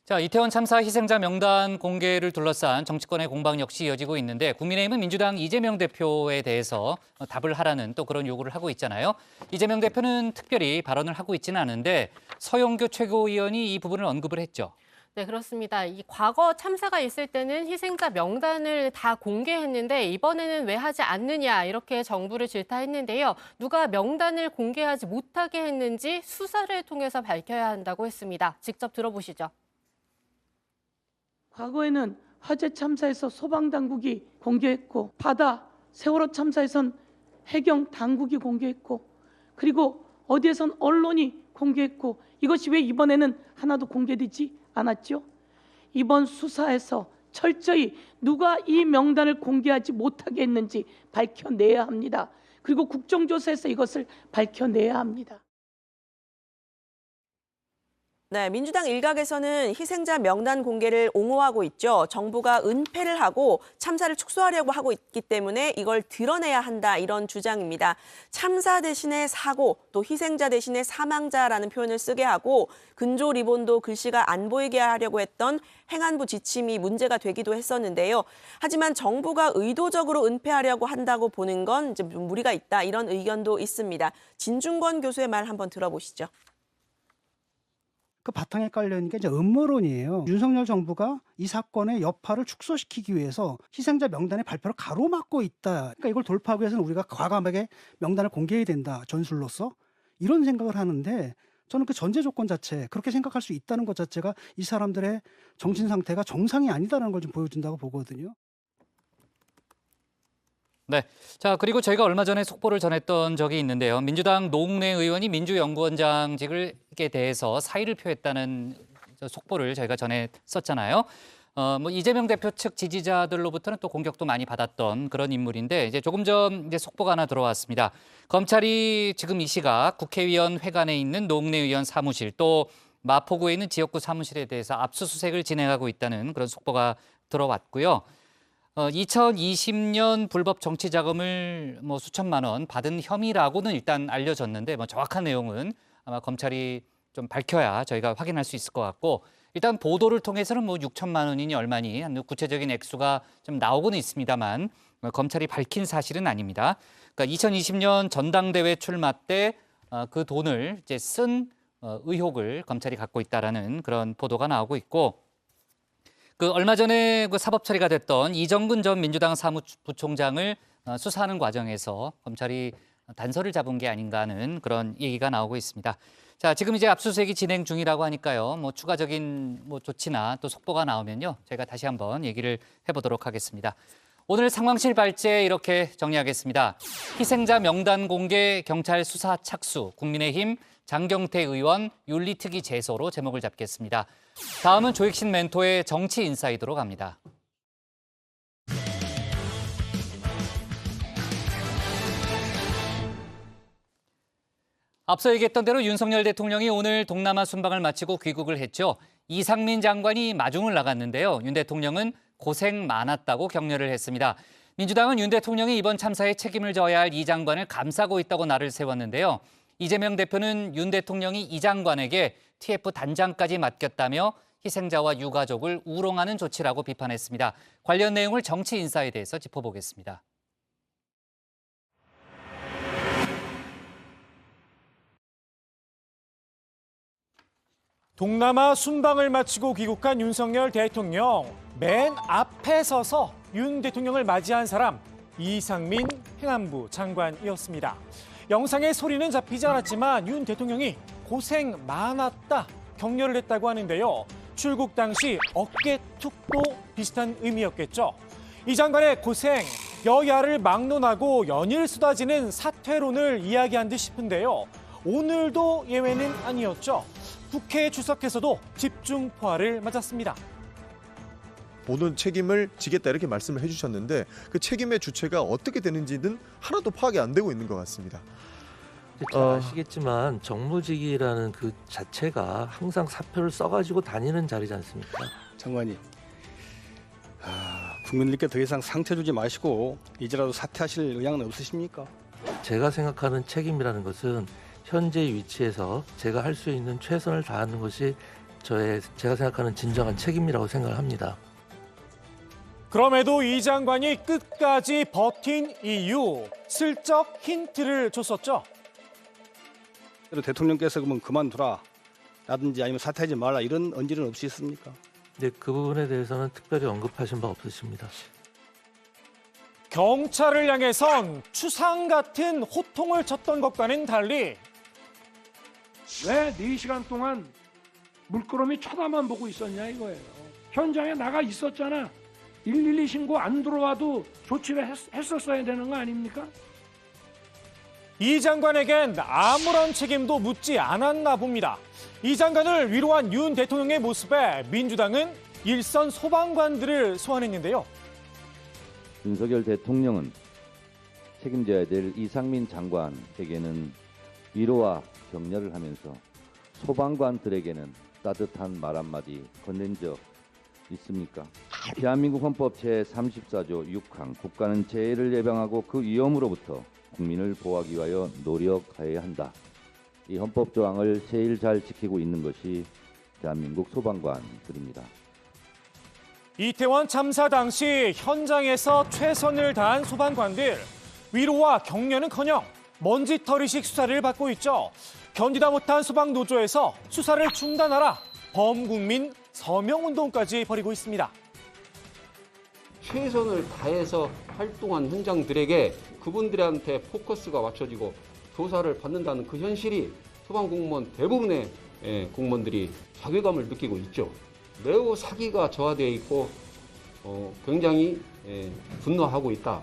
자, 이태원 참사 희생자 명단 공개를 둘러싼 정치권의 공방 역시 이어지고 있는데 국민의힘은 민주당 이재명 대표에 대해서 답을 하라는 또 그런 요구를 하고 있잖아요. 이재명 대표는 특별히 발언을 하고 있지는 않은데 서영교 최고위원이 이 부분을 언급을 했죠. 네, 그렇습니다. 이 과거 참사가 있을 때는 희생자 명단을 다 공개했는데 이번에는 왜 하지 않느냐 이렇게 정부를 질타했는데요. 누가 명단을 공개하지 못하게 했는지 수사를 통해서 밝혀야 한다고 했습니다. 직접 들어보시죠. 과거에는 화재 참사에서 소방당국이 공개했고 바다 세월호 참사에선 해경당국이 공개했고 그리고 어디에선 언론이 공개했고 이것이 왜 이번에는 하나도 공개되지 않았죠? 이번 수사에서 철저히 누가 이 명단을 공개하지 못하게 했는지 밝혀내야 합니다. 그리고 국정조사에서 이것을 밝혀내야 합니다. 네, 민주당 일각에서는 희생자 명단 공개를 옹호하고 있죠. 정부가 은폐를 하고 참사를 축소하려고 하고 있기 때문에 이걸 드러내야 한다 이런 주장입니다. 참사 대신에 사고, 또 희생자 대신에 사망자라는 표현을 쓰게 하고 근조 리본도 글씨가 안 보이게 하려고 했던 행안부 지침이 문제가 되기도 했었는데요. 하지만 정부가 의도적으로 은폐하려고 한다고 보는 건 이제 좀 무리가 있다 이런 의견도 있습니다. 진중권 교수의 말 한번 들어보시죠. 그 바탕에 깔려있는 게 이제 음모론이에요. 윤석열 정부가 이 사건의 여파를 축소시키기 위해서 희생자 명단의 발표를 가로막고 있다. 그러니까 이걸 돌파하기 위해서는 우리가 과감하게 명단을 공개해야 된다. 전술로서. 이런 생각을 하는데 저는 그 전제 조건 자체 그렇게 생각할 수 있다는 것 자체가 이 사람들의 정신 상태가 정상이 아니다라는 걸 좀 보여준다고 보거든요. 네. 자, 그리고 저희가 얼마 전에 속보를 전했던 적이 있는데요. 민주당 노웅래 의원이 민주연구원장직에 대해서 사의를 표했다는 속보를 저희가 전했었잖아요. 뭐 이재명 대표 측 지지자들로부터는 또 공격도 많이 받았던 그런 인물인데 이제 조금 전 이제 속보가 하나 들어왔습니다. 검찰이 지금 이 시각 국회의원 회관에 있는 노웅래 의원 사무실 또 마포구에 있는 지역구 사무실에 대해서 압수수색을 진행하고 있다는 그런 속보가 들어왔고요. 2020년 불법 정치 자금을 뭐 수천만 원 받은 혐의라고는 일단 알려졌는데 뭐 정확한 내용은 아마 검찰이 좀 밝혀야 저희가 확인할 수 있을 것 같고 일단 보도를 통해서는 뭐 6천만 원이니 얼마니 한 구체적인 액수가 좀 나오고는 있습니다만 검찰이 밝힌 사실은 아닙니다. 그러니까 2020년 전당대회 출마 때 그 돈을 이제 쓴 의혹을 검찰이 갖고 있다라는 그런 보도가 나오고 있고, 그 얼마 전에 그 사법 처리가 됐던 이정근 전 민주당 사무부총장을 수사하는 과정에서 검찰이 단서를 잡은 게 아닌가 하는 그런 얘기가 나오고 있습니다. 자, 지금 이제 압수수색이 진행 중이라고 하니까요. 뭐 추가적인 뭐 조치나 또 속보가 나오면요, 저희가 다시 한번 얘기를 해보도록 하겠습니다. 오늘 상황실 발제 이렇게 정리하겠습니다. 희생자 명단 공개, 경찰 수사 착수, 국민의힘 장경태 의원 윤리특위 제소로 제목을 잡겠습니다. 다음은 조익신 멘토의 정치 인사이드로 갑니다. 앞서 얘기했던 대로 윤석열 대통령이 오늘 동남아 순방을 마치고 귀국을 했죠. 이상민 장관이 마중을 나갔는데요. 윤 대통령은 고생 많았다고 격려를 했습니다. 민주당은 윤 대통령이 이번 참사에 책임을 져야 할 이 장관을 감싸고 있다고 날을 세웠는데요. 이재명 대표는 윤 대통령이 이 장관에게 TF 단장까지 맡겼다며 희생자와 유가족을 우롱하는 조치라고 비판했습니다. 관련 내용을 정치 인사에 대해서 짚어보겠습니다. 동남아 순방을 마치고 귀국한 윤석열 대통령, 맨 앞에 서서 윤 대통령을 맞이한 사람 이상민 행안부 장관이었습니다. 영상의 소리는 잡히지 않았지만 윤 대통령이 고생 많았다 격려를 했다고 하는데요. 출국 당시 어깨 툭도 비슷한 의미였겠죠. 이 장관의 고생, 여야를 막론하고 연일 쏟아지는 사퇴론을 이야기한 듯 싶은데요. 오늘도 예외는 아니었죠. 국회에 출석해서도 집중 포화를 맞았습니다. 모든 책임을 지겠다 이렇게 말씀을 해주셨는데 그 책임의 주체가 어떻게 되는지는 하나도 파악이 안 되고 있는 것 같습니다. 잘 아시겠지만 정무직이라는 그 자체가 항상 사표를 써가지고 다니는 자리지 않습니까? 장관님, 국민들께 더 이상 상처 주지 마시고 이제라도 사퇴하실 의향은 없으십니까? 제가 생각하는 책임이라는 것은 현재 위치에서 제가 할 수 있는 최선을 다하는 것이 제가 생각하는 진정한 책임이라고 생각을 합니다. 그럼에도 이 장관이 끝까지 버틴 이유, 슬쩍 힌트를 줬었죠. 대통령께서 그러면 그만두라 라든지 아니면 사퇴하지 말라 이런 언질은 없이 있습니까? 네, 그 부분에 대해서는 특별히 언급하신 바 없으십니다. 경찰을 향해선 추상 같은 호통을 쳤던 것과는 달리 왜 4시간 동안 물끄러미 쳐다만 보고 있었냐 이거예요. 현장에 나가 있었잖아. 112 신고 안 들어와도 조치를 했었어야 되는 거 아닙니까? 이 장관에겐 아무런 책임도 묻지 않았나 봅니다. 이 장관을 위로한 윤 대통령의 모습에 민주당은 일선 소방관들을 소환했는데요. 윤석열 대통령은 책임져야 될 이상민 장관에게는 위로와 격려를 하면서 소방관들에게는 따뜻한 말 한마디 건넨 적 있습니까? 대한민국 헌법 제34조 6항 국가는 재해를 예방하고 그 위험으로부터 국민을 보호하기 위하여 노력하여야 한다. 이 헌법 조항을 제일 잘 지키고 있는 것이 대한민국 소방관들입니다. 이태원 참사 당시 현장에서 최선을 다한 소방관들, 위로와 격려는커녕 먼지털이식 수사를 받고 있죠. 견디다 못한 소방노조에서 수사를 중단하라, 범국민 서명운동까지 벌이고 있습니다. 최선을 다해서 활동한 현장들에게 그분들한테 포커스가 맞춰지고 조사를 받는다는 그 현실이 소방공무원 대부분의 공무원들이 자괴감을 느끼고 있죠. 매우 사기가 저하되어 있고 굉장히 분노하고 있다.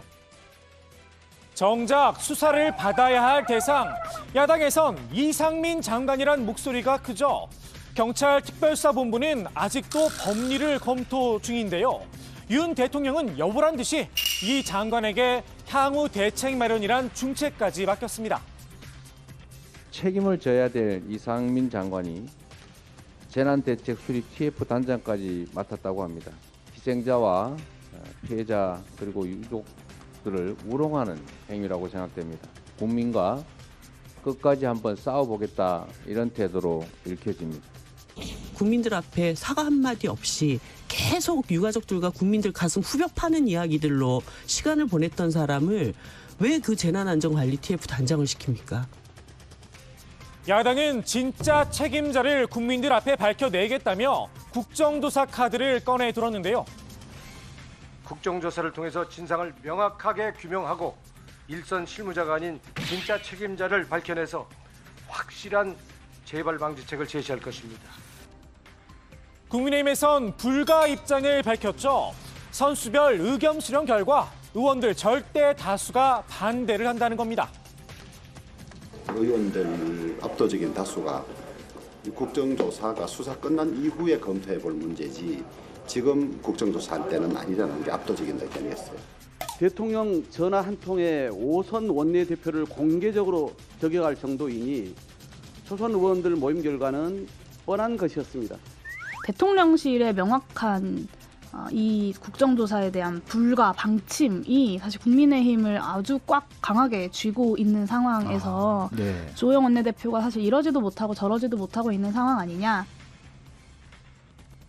정작 수사를 받아야 할 대상, 야당에선 이상민 장관이란 목소리가 크죠. 경찰 특별수사본부는 아직도 법리를 검토 중인데요. 윤 대통령은 여부란 듯이 이 장관에게 향후 대책 마련이란 중책까지 맡겼습니다. 책임을 져야 될 이상민 장관이 재난대책 수립 TF 단장까지 맡았다고 합니다. 희생자와 피해자 그리고 유족들을 우롱하는 행위라고 생각됩니다. 국민과 끝까지 한번 싸워보겠다 이런 태도로 읽혀집니다. 국민들 앞에 사과 한마디 없이 계속 유가족들과 국민들 가슴 후벼 파는 이야기들로 시간을 보냈던 사람을 왜 그 재난안전관리 TF 단장을 시킵니까? 야당은 진짜 책임자를 국민들 앞에 밝혀내겠다며 국정조사 카드를 꺼내 들었는데요. 국정조사를 통해서 진상을 명확하게 규명하고 일선 실무자가 아닌 진짜 책임자를 밝혀내서 확실한 재발 방지책을 제시할 것입니다. 국민의힘에선 불가 입장을 밝혔죠. 선수별 의견 수렴 결과 의원들 절대 다수가 반대를 한다는 겁니다. 의원들 압도적인 다수가 국정조사가 수사 끝난 이후에 검토해 볼 문제지 지금 국정조사할 때는 아니라는 게 압도적인 의견이었어요. 대통령 전화 한 통에 5선 원내대표를 공개적으로 저격할 정도이니 초선 의원들 모임 결과는 뻔한 것이었습니다. 대통령실의 명확한 이 국정조사에 대한 불가, 방침이 사실 국민의힘을 아주 꽉 강하게 쥐고 있는 상황에서 조영 원내대표가 사실 이러지도 못하고 저러지도 못하고 있는 상황 아니냐.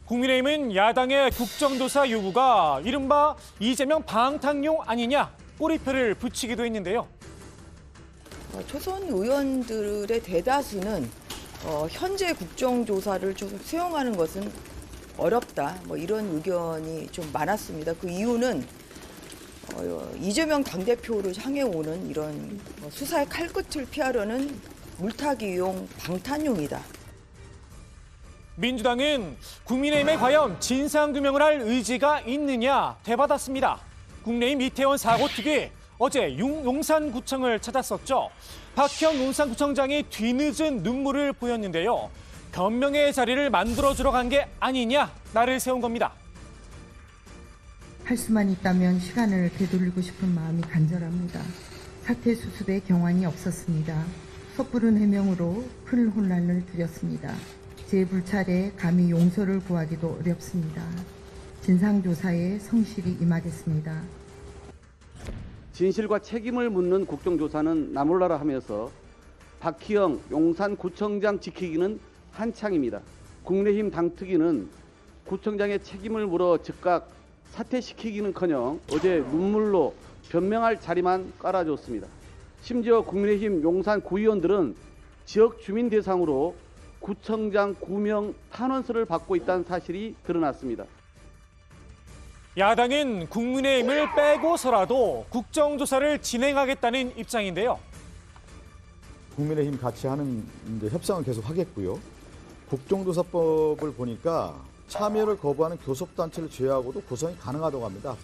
국민의힘은 야당의 국정조사 요구가 이른바 이재명 방탄용 아니냐 꼬리표를 붙이기도 했는데요. 초선 의원들의 대다수는 현재 국정조사를 좀 수용하는 것은 어렵다. 이런 의견이 좀 많았습니다. 그 이유는 이재명 당대표를 향해 오는 이런 수사의 칼끝을 피하려는 물타기용 방탄용이다. 민주당은 국민의힘에 과연 진상규명을 할 의지가 있느냐 되받았습니다. 국민의힘 이태원 사고 특위 어제 용산구청을 찾았었죠. 박형 용산구청장이 뒤늦은 눈물을 보였는데요. 변명의 자리를 만들어주러 간 게 아니냐 날을 세운 겁니다. 할 수만 있다면 시간을 되돌리고 싶은 마음이 간절합니다. 사태 수습에 경황이 없었습니다. 섣부른 해명으로 큰 혼란을 드렸습니다. 제 불찰에 감히 용서를 구하기도 어렵습니다. 진상조사에 성실히 임하겠습니다. 진실과 책임을 묻는 국정조사는 나몰라라 하면서 박희영 용산구청장 지키기는 한창입니다. 국민의힘 당특위는 구청장의 책임을 물어 즉각 사퇴시키기는커녕 어제 눈물로 변명할 자리만 깔아줬습니다. 심지어 국민의힘 용산 구의원들은 지역 주민 대상으로 구청장 구명 탄원서를 받고 있다는 사실이 드러났습니다. 야당은 국민의힘을 빼고서라도 국정조사를 진행하겠다는 입장인데요. 국민의힘 같이 하는 협상을 계속 하겠고요. 국정조사법을 보니까 참여를 거부하는 교섭단체를 제외하고도 구성이 가능하다고 합니다.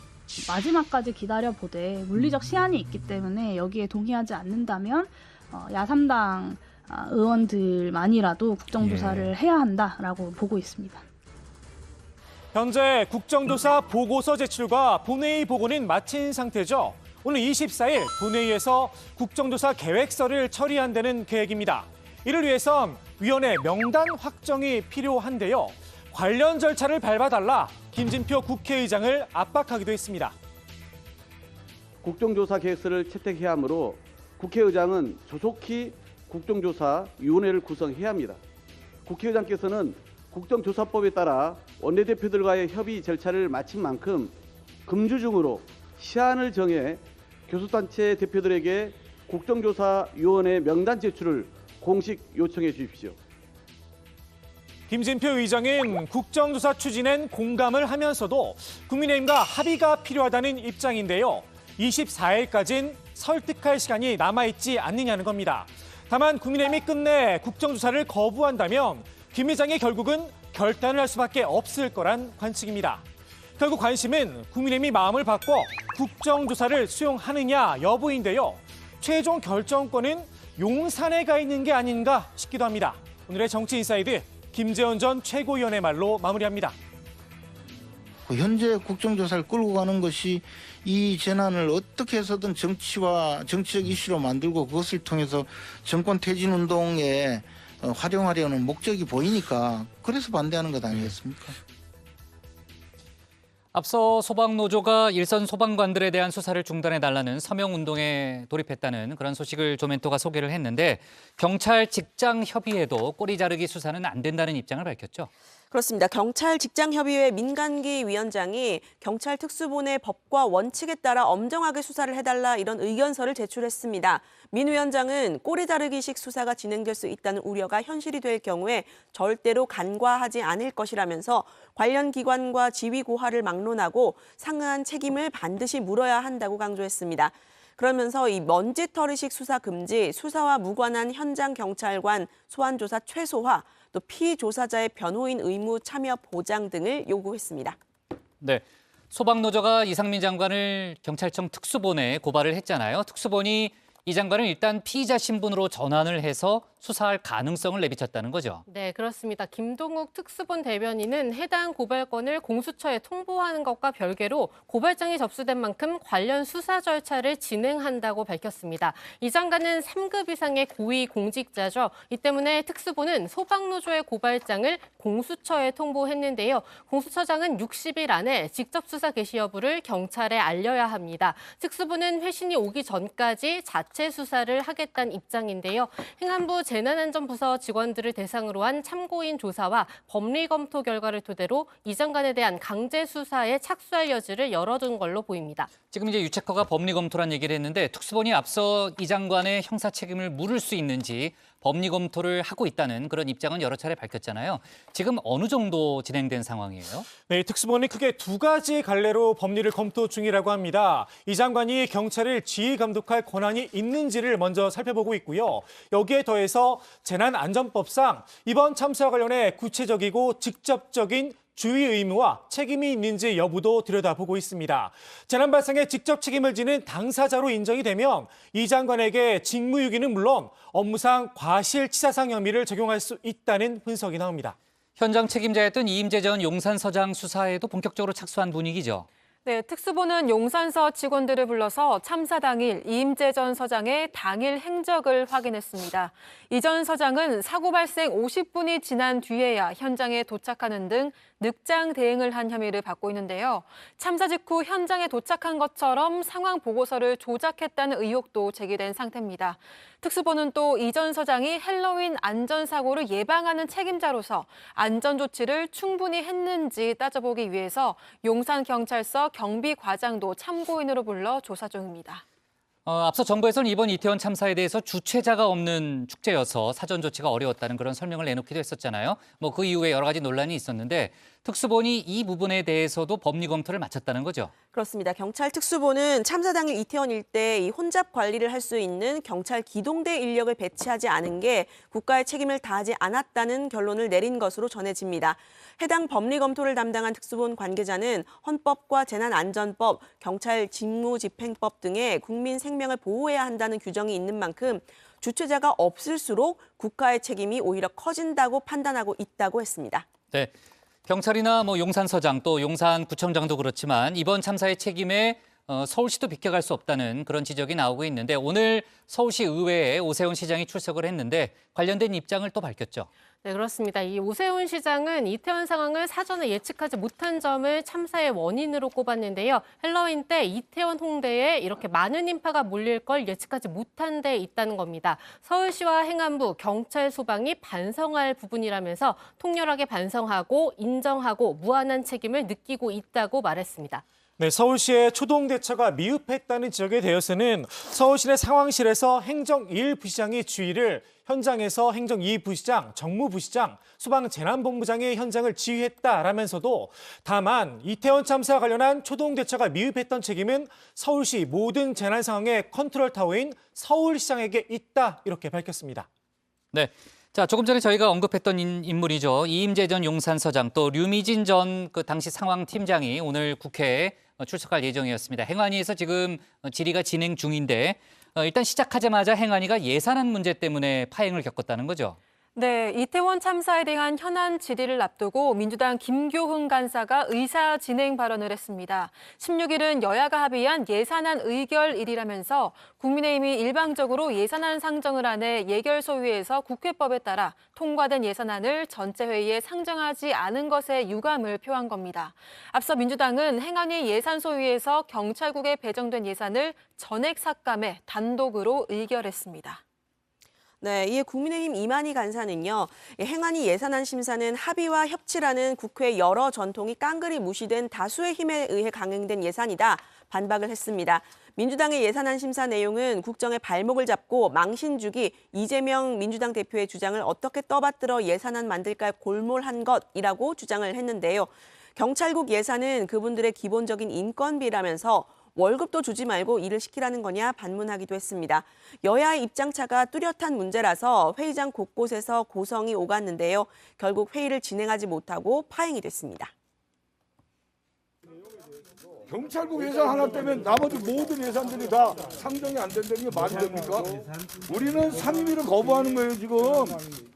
마지막까지 기다려보되 물리적 시한이 있기 때문에 여기에 동의하지 않는다면 야3당 의원들만이라도 국정조사를 해야 한다라고 보고 있습니다. 현재 국정조사 보고서 제출과 본회의 보고는 마친 상태죠. 오늘 24일 본회의에서 국정조사 계획서를 처리한다는 계획입니다. 이를 위해선 위원회 명단 확정이 필요한데요. 관련 절차를 밟아달라 김진표 국회의장을 압박하기도 했습니다. 국정조사 계획서를 채택해야 하므로 국회의장은 조속히 국정조사위원회를 구성해야 합니다. 국회의장께서는 국정조사법에 따라 원내대표들과의 협의 절차를 마친 만큼 금주중으로 시한을 정해 교섭단체 대표들에게 국정조사위원회 명단 제출을 공식 요청해 주십시오. 김진표 의장은 국정조사 추진엔 공감을 하면서도 국민의힘과 합의가 필요하다는 입장인데요. 24일까지는 설득할 시간이 남아있지 않느냐는 겁니다. 다만 국민의힘이 끝내 국정조사를 거부한다면 김 의장이 결국은 결단을 할 수밖에 없을 거란 관측입니다. 결국 관심은 국민의힘이 마음을 바꿔 국정조사를 수용하느냐 여부인데요. 최종 결정권은 용산에 가 있는 게 아닌가 싶기도 합니다. 오늘의 정치인사이드 김재원 전 최고위원의 말로 마무리합니다. 현재 국정조사를 끌고 가는 것이 이 재난을 어떻게 해서든 정치적 이슈로 만들고 그것을 통해서 정권 퇴진 운동에 활용하려는 목적이 보이니까 그래서 반대하는 것 아니겠습니까? 앞서 소방노조가 일선 소방관들에 대한 수사를 중단해달라는 서명운동에 돌입했다는 그런 소식을 조멘토가 소개를 했는데 경찰 직장협의회도 꼬리 자르기 수사는 안 된다는 입장을 밝혔죠. 그렇습니다. 경찰 직장협의회 민간기 위원장이 경찰 특수본의 법과 원칙에 따라 엄정하게 수사를 해달라 이런 의견서를 제출했습니다. 민 위원장은 꼬리 자르기식 수사가 진행될 수 있다는 우려가 현실이 될 경우에 절대로 간과하지 않을 것이라면서 관련 기관과 지휘 고하를 막론하고 상응한 책임을 반드시 물어야 한다고 강조했습니다. 그러면서 이 먼지털이식 수사 금지, 수사와 무관한 현장 경찰관 소환 조사 최소화, 또 피조사자의 변호인 의무 참여 보장 등을 요구했습니다. 네, 소방노조가 이상민 장관을 경찰청 특수본에 고발을 했잖아요. 특수본이 이 장관을 일단 피의자 신분으로 전환을 해서 수사할 가능성을 내비쳤다는 거죠. 네, 그렇습니다. 김동욱 특수본 대변인은 해당 고발건을 공수처에 통보하는 것과 별개로 고발장이 접수된 만큼 관련 수사 절차를 진행한다고 밝혔습니다. 이 장관은 3급 이상의 고위 공직자죠. 이 때문에 특수본은 소방노조의 고발장을 공수처에 통보했는데요. 공수처장은 60일 안에 직접 수사 개시 여부를 경찰에 알려야 합니다. 특수본은 회신이 오기 전까지 자체 수사를 하겠다는 입장인데요. 행안부 재난안전부서 직원들을 대상으로 한 참고인 조사와 법리 검토 결과를 토대로 이 장관에 대한 강제 수사에 착수할 여지를 열어둔 걸로 보입니다. 지금 이제 유체커가 법리 검토란 얘기를 했는데 특수본이 앞서 이 장관의 형사 책임을 물을 수 있는지 법리 검토를 하고 있다는 그런 입장은 여러 차례 밝혔잖아요. 지금 어느 정도 진행된 상황이에요? 네, 특수본이 크게 두 가지 갈래로 법리를 검토 중이라고 합니다. 이 장관이 경찰을 지휘 감독할 권한이 있는지를 먼저 살펴보고 있고요. 여기에 더해서 재난안전법상 이번 참사와 관련해 구체적이고 직접적인 주의 의무와 책임이 있는지 여부도 들여다보고 있습니다. 재난 발생에 직접 책임을 지는 당사자로 인정이 되면 이 장관에게 직무유기는 물론 업무상 과실치사상 혐의를 적용할 수 있다는 분석이 나옵니다. 현장 책임자였던 이임재 전 용산서장 수사에도 본격적으로 착수한 분위기죠. 네, 특수본은 용산서 직원들을 불러서 참사 당일 이임재 전 서장의 당일 행적을 확인했습니다. 이 전 서장은 사고 발생 50분이 지난 뒤에야 현장에 도착하는 등 늑장 대응을 한 혐의를 받고 있는데요. 참사 직후 현장에 도착한 것처럼 상황 보고서를 조작했다는 의혹도 제기된 상태입니다. 특수본은 또 이 전 서장이 헬로윈 안전사고를 예방하는 책임자로서 안전조치를 충분히 했는지 따져보기 위해서 용산경찰서 경비과장도 참고인으로 불러 조사 중입니다. 앞서 정부에서는 이번 이태원 참사에 대해서 주최자가 없는 축제여서 사전 조치가 어려웠다는 그런 설명을 내놓기도 했었잖아요. 그 이후에 여러 가지 논란이 있었는데 특수본이 이 부분에 대해서도 법리 검토를 마쳤다는 거죠. 그렇습니다. 경찰 특수본은 참사 당일 이태원 일대에 이 혼잡 관리를 할 수 있는 경찰 기동대 인력을 배치하지 않은 게 국가의 책임을 다하지 않았다는 결론을 내린 것으로 전해집니다. 해당 법리 검토를 담당한 특수본 관계자는 헌법과 재난안전법, 경찰 직무집행법 등의 국민 생명을 보호해야 한다는 규정이 있는 만큼 주최자가 없을수록 국가의 책임이 오히려 커진다고 판단하고 있다고 했습니다. 네. 경찰이나 용산서장 또 용산구청장도 그렇지만 이번 참사의 책임에 서울시도 비껴갈 수 없다는 그런 지적이 나오고 있는데 오늘 서울시 의회에 오세훈 시장이 출석을 했는데 관련된 입장을 또 밝혔죠. 네, 그렇습니다. 이 오세훈 시장은 이태원 상황을 사전에 예측하지 못한 점을 참사의 원인으로 꼽았는데요. 헬로윈 때 이태원 홍대에 이렇게 많은 인파가 몰릴 걸 예측하지 못한 데 있다는 겁니다. 서울시와 행안부, 경찰, 소방이 반성할 부분이라면서 통렬하게 반성하고 인정하고 무한한 책임을 느끼고 있다고 말했습니다. 네, 서울시의 초동 대처가 미흡했다는 지적에 대해서는 서울시내 상황실에서 행정 1부시장이 주의를 현장에서 행정 2부시장, 정무부시장, 소방재난본부장이 현장을 지휘했다라면서도 다만 이태원 참사와 관련한 초동 대처가 미흡했던 책임은 서울시 모든 재난 상황의 컨트롤 타워인 서울시장에게 있다 이렇게 밝혔습니다. 네. 자, 조금 전에 저희가 언급했던 인물이죠. 이임재 전 용산서장 또 류미진 전 당시 상황팀장이 오늘 국회에 출석할 예정이었습니다. 행안위에서 지금 질의가 진행 중인데 일단 시작하자마자 행안위가 예산안 문제 때문에 파행을 겪었다는 거죠. 네, 이태원 참사에 대한 현안 질의를 앞두고 민주당 김교훈 간사가 의사 진행 발언을 했습니다. 16일은 여야가 합의한 예산안 의결일이라면서 국민의힘이 일방적으로 예산안 상정을 안 해 예결소위에서 국회법에 따라 통과된 예산안을 전체 회의에 상정하지 않은 것에 유감을 표한 겁니다. 앞서 민주당은 행안위 예산소위에서 경찰국에 배정된 예산을 전액 삭감해 단독으로 의결했습니다. 네, 이에 국민의힘 이만희 간사는요. 행안위 예산안 심사는 합의와 협치라는 국회 여러 전통이 깡그리 무시된 다수의 힘에 의해 강행된 예산이다. 반박을 했습니다. 민주당의 예산안 심사 내용은 국정의 발목을 잡고 망신 주기 이재명 민주당 대표의 주장을 어떻게 떠받들어 예산안 만들까 골몰한 것이라고 주장을 했는데요. 경찰국 예산은 그분들의 기본적인 인건비라면서 월급도 주지 말고 일을 시키라는 거냐 반문하기도 했습니다. 여야의 입장차가 뚜렷한 문제라서 회의장 곳곳에서 고성이 오갔는데요. 결국 회의를 진행하지 못하고 파행이 됐습니다. 경찰국 예산 하나 때문에 나머지 모든 예산들이 다 상정이 안 된다는 게 말이 됩니까? 우리는 상임위를 거부하는 거예요, 지금.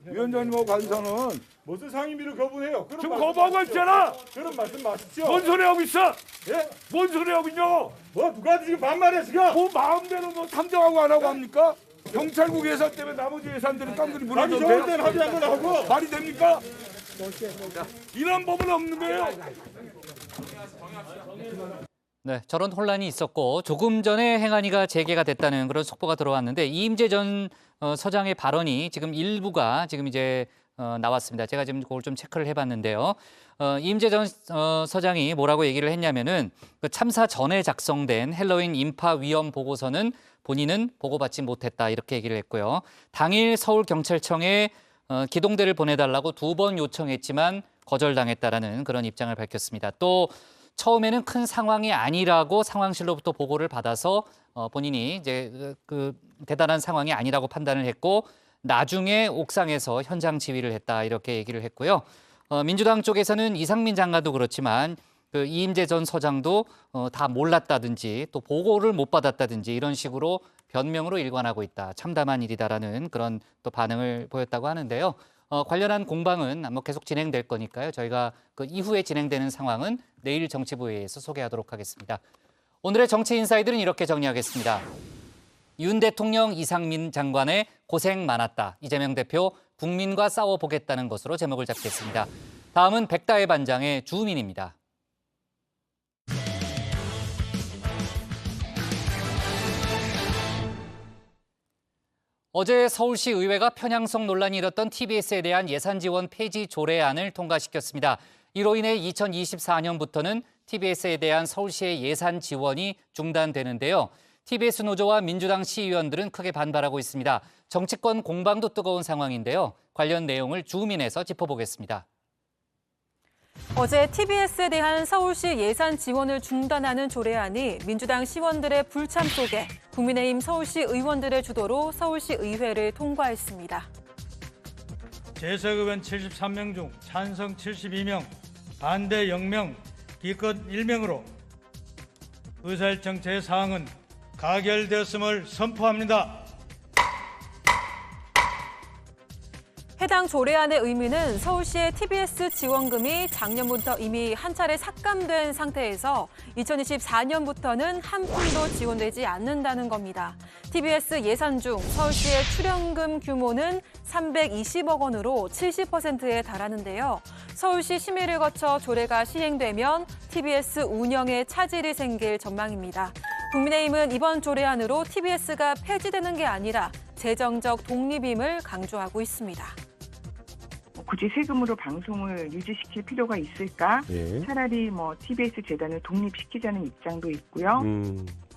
위원장님하고 간사는. 무슨 상임위를 거부해요? 지금 거부하고 있잖아! 그런 말씀 마십시오. 뭔 소리 하고 있어? 예? 뭔 소리 하고 있냐고? 뭐 누가 지금 반말해 지금? 뭐 마음대로 뭐 상정하고 안 하고 합니까? 경찰국 예산 때문에 나머지 예산들이 깡그리 무너졌는데. 하기 좋을 때는 합의한 걸 하고. 말이 됩니까? 이런 법은 없는 거예요. 네, 저런 혼란이 있었고 조금 전에 행안위가 재개가 됐다는 그런 속보가 들어왔는데 이임재 전 서장의 발언이 지금 일부가 지금 이제 나왔습니다. 제가 지금 그걸 좀 체크를 해봤는데요. 이임재 전 서장이 뭐라고 얘기를 했냐면은 그 참사 전에 작성된 헬로윈 인파 위험 보고서는 본인은 보고받지 못했다 이렇게 얘기를 했고요. 당일 서울경찰청에 기동대를 보내달라고 2번 요청했지만 거절당했다라는 그런 입장을 밝혔습니다. 또 처음에는 큰 상황이 아니라고 상황실로부터 보고를 받아서 본인이 이제 그 대단한 상황이 아니라고 판단을 했고 나중에 옥상에서 현장 지휘를 했다 이렇게 얘기를 했고요. 민주당 쪽에서는 이상민 장관도 그렇지만 그 이임재 전 서장도 다 몰랐다든지 또 보고를 못 받았다든지 이런 식으로 변명으로 일관하고 있다. 참담한 일이다라는 그런 또 반응을 보였다고 하는데요. 관련한 공방은 뭐 계속 진행될 거니까요. 저희가 그 이후에 진행되는 상황은 내일 정치부회에서 소개하도록 하겠습니다. 오늘의 정치 인사이들은 이렇게 정리하겠습니다. 윤 대통령 이상민 장관의 고생 많았다. 이재명 대표 국민과 싸워보겠다는 것으로 제목을 잡겠습니다. 다음은 백다의 반장의 주민입니다. 어제 서울시 의회가 편향성 논란이 일었던 TBS에 대한 예산 지원 폐지 조례안을 통과시켰습니다. 이로 인해 2024년부터는 TBS에 대한 서울시의 예산 지원이 중단되는데요. TBS 노조와 민주당 시의원들은 크게 반발하고 있습니다. 정치권 공방도 뜨거운 상황인데요. 관련 내용을 주민에서 짚어보겠습니다. 어제 TBS에 대한 서울시 예산 지원을 중단하는 조례안이 민주당 시원들의 불참 속에 국민의힘 서울시 의원들의 주도로 서울시 의회를 통과했습니다. 재석 의원 73명 중 찬성 72명, 반대 0명, 기껏 1명으로 의사일정 제4항은 가결되었음을 선포합니다. 해당 조례안의 의미는 서울시의 TBS 지원금이 작년부터 이미 한 차례 삭감된 상태에서 2024년부터는 한 푼도 지원되지 않는다는 겁니다. TBS 예산 중 서울시의 출연금 규모는 320억 원으로 70%에 달하는데요. 서울시 심의를 거쳐 조례가 시행되면 TBS 운영에 차질이 생길 전망입니다. 국민의힘은 이번 조례안으로 TBS가 폐지되는 게 아니라 재정적 독립임을 강조하고 있습니다. 굳이 세금으로 방송을 유지시킬 필요가 있을까? 예. 차라리 TBS 재단을 독립시키자는 입장도 있고요.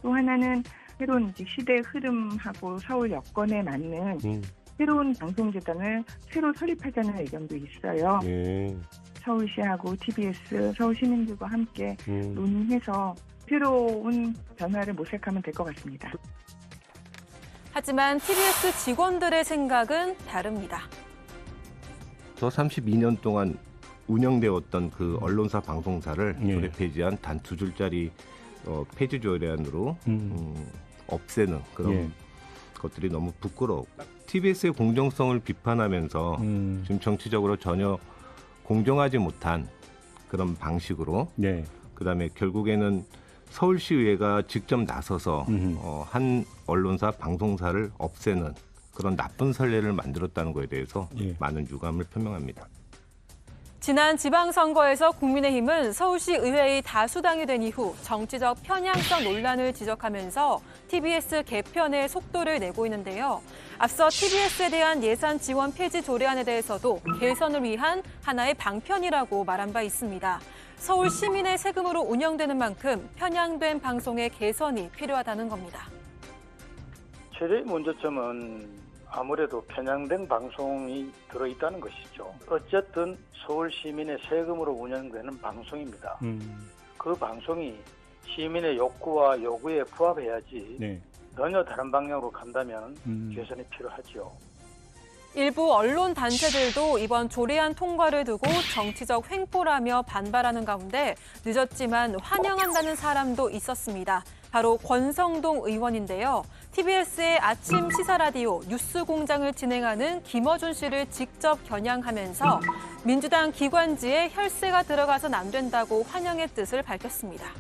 또 하나는 새로운 시대 흐름하고 서울 여건에 맞는 새로운 방송재단을 새로 설립하자는 의견도 있어요. 예. 서울시하고 TBS, 서울 시민들과 함께 논의해서 새로운 변화를 모색하면 될 것 같습니다. 하지만 TBS 직원들의 생각은 다릅니다. 저 32년 동안 운영되었던 그 언론사 방송사를 조례 폐지한 단 2줄짜리 폐지 조례안으로 없애는 그런 것들이 너무 부끄러웠고 TBS의 공정성을 비판하면서 지금 정치적으로 전혀 공정하지 못한 그런 방식으로 그다음에 결국에는 서울시의회가 직접 나서서 한 언론사, 방송사를 없애는 그런 나쁜 선례를 만들었다는 것에 대해서 많은 유감을 표명합니다. 지난 지방선거에서 국민의힘은 서울시 의회의 다수당이 된 이후 정치적 편향성 논란을 지적하면서 TBS 개편에 속도를 내고 있는데요. 앞서 TBS에 대한 예산 지원 폐지 조례안에 대해서도 개선을 위한 하나의 방편이라고 말한 바 있습니다. 서울 시민의 세금으로 운영되는 만큼 편향된 방송의 개선이 필요하다는 겁니다. 최대의 문제점은 아무래도 편향된 방송이 들어있다는 것이죠. 어쨌든 서울 시민의 세금으로 운영되는 방송입니다. 그 방송이 시민의 욕구와 요구에 부합해야지 전혀 다른 방향으로 간다면 개선이 필요하죠. 일부 언론 단체들도 이번 조례안 통과를 두고 정치적 횡포라며 반발하는 가운데 늦었지만 환영한다는 사람도 있었습니다. 바로 권성동 의원인데요. TBS의 아침 시사 라디오 뉴스공장을 진행하는 김어준 씨를 직접 겨냥하면서 민주당 기관지에 혈세가 들어가선 안 된다고 환영의 뜻을 밝혔습니다.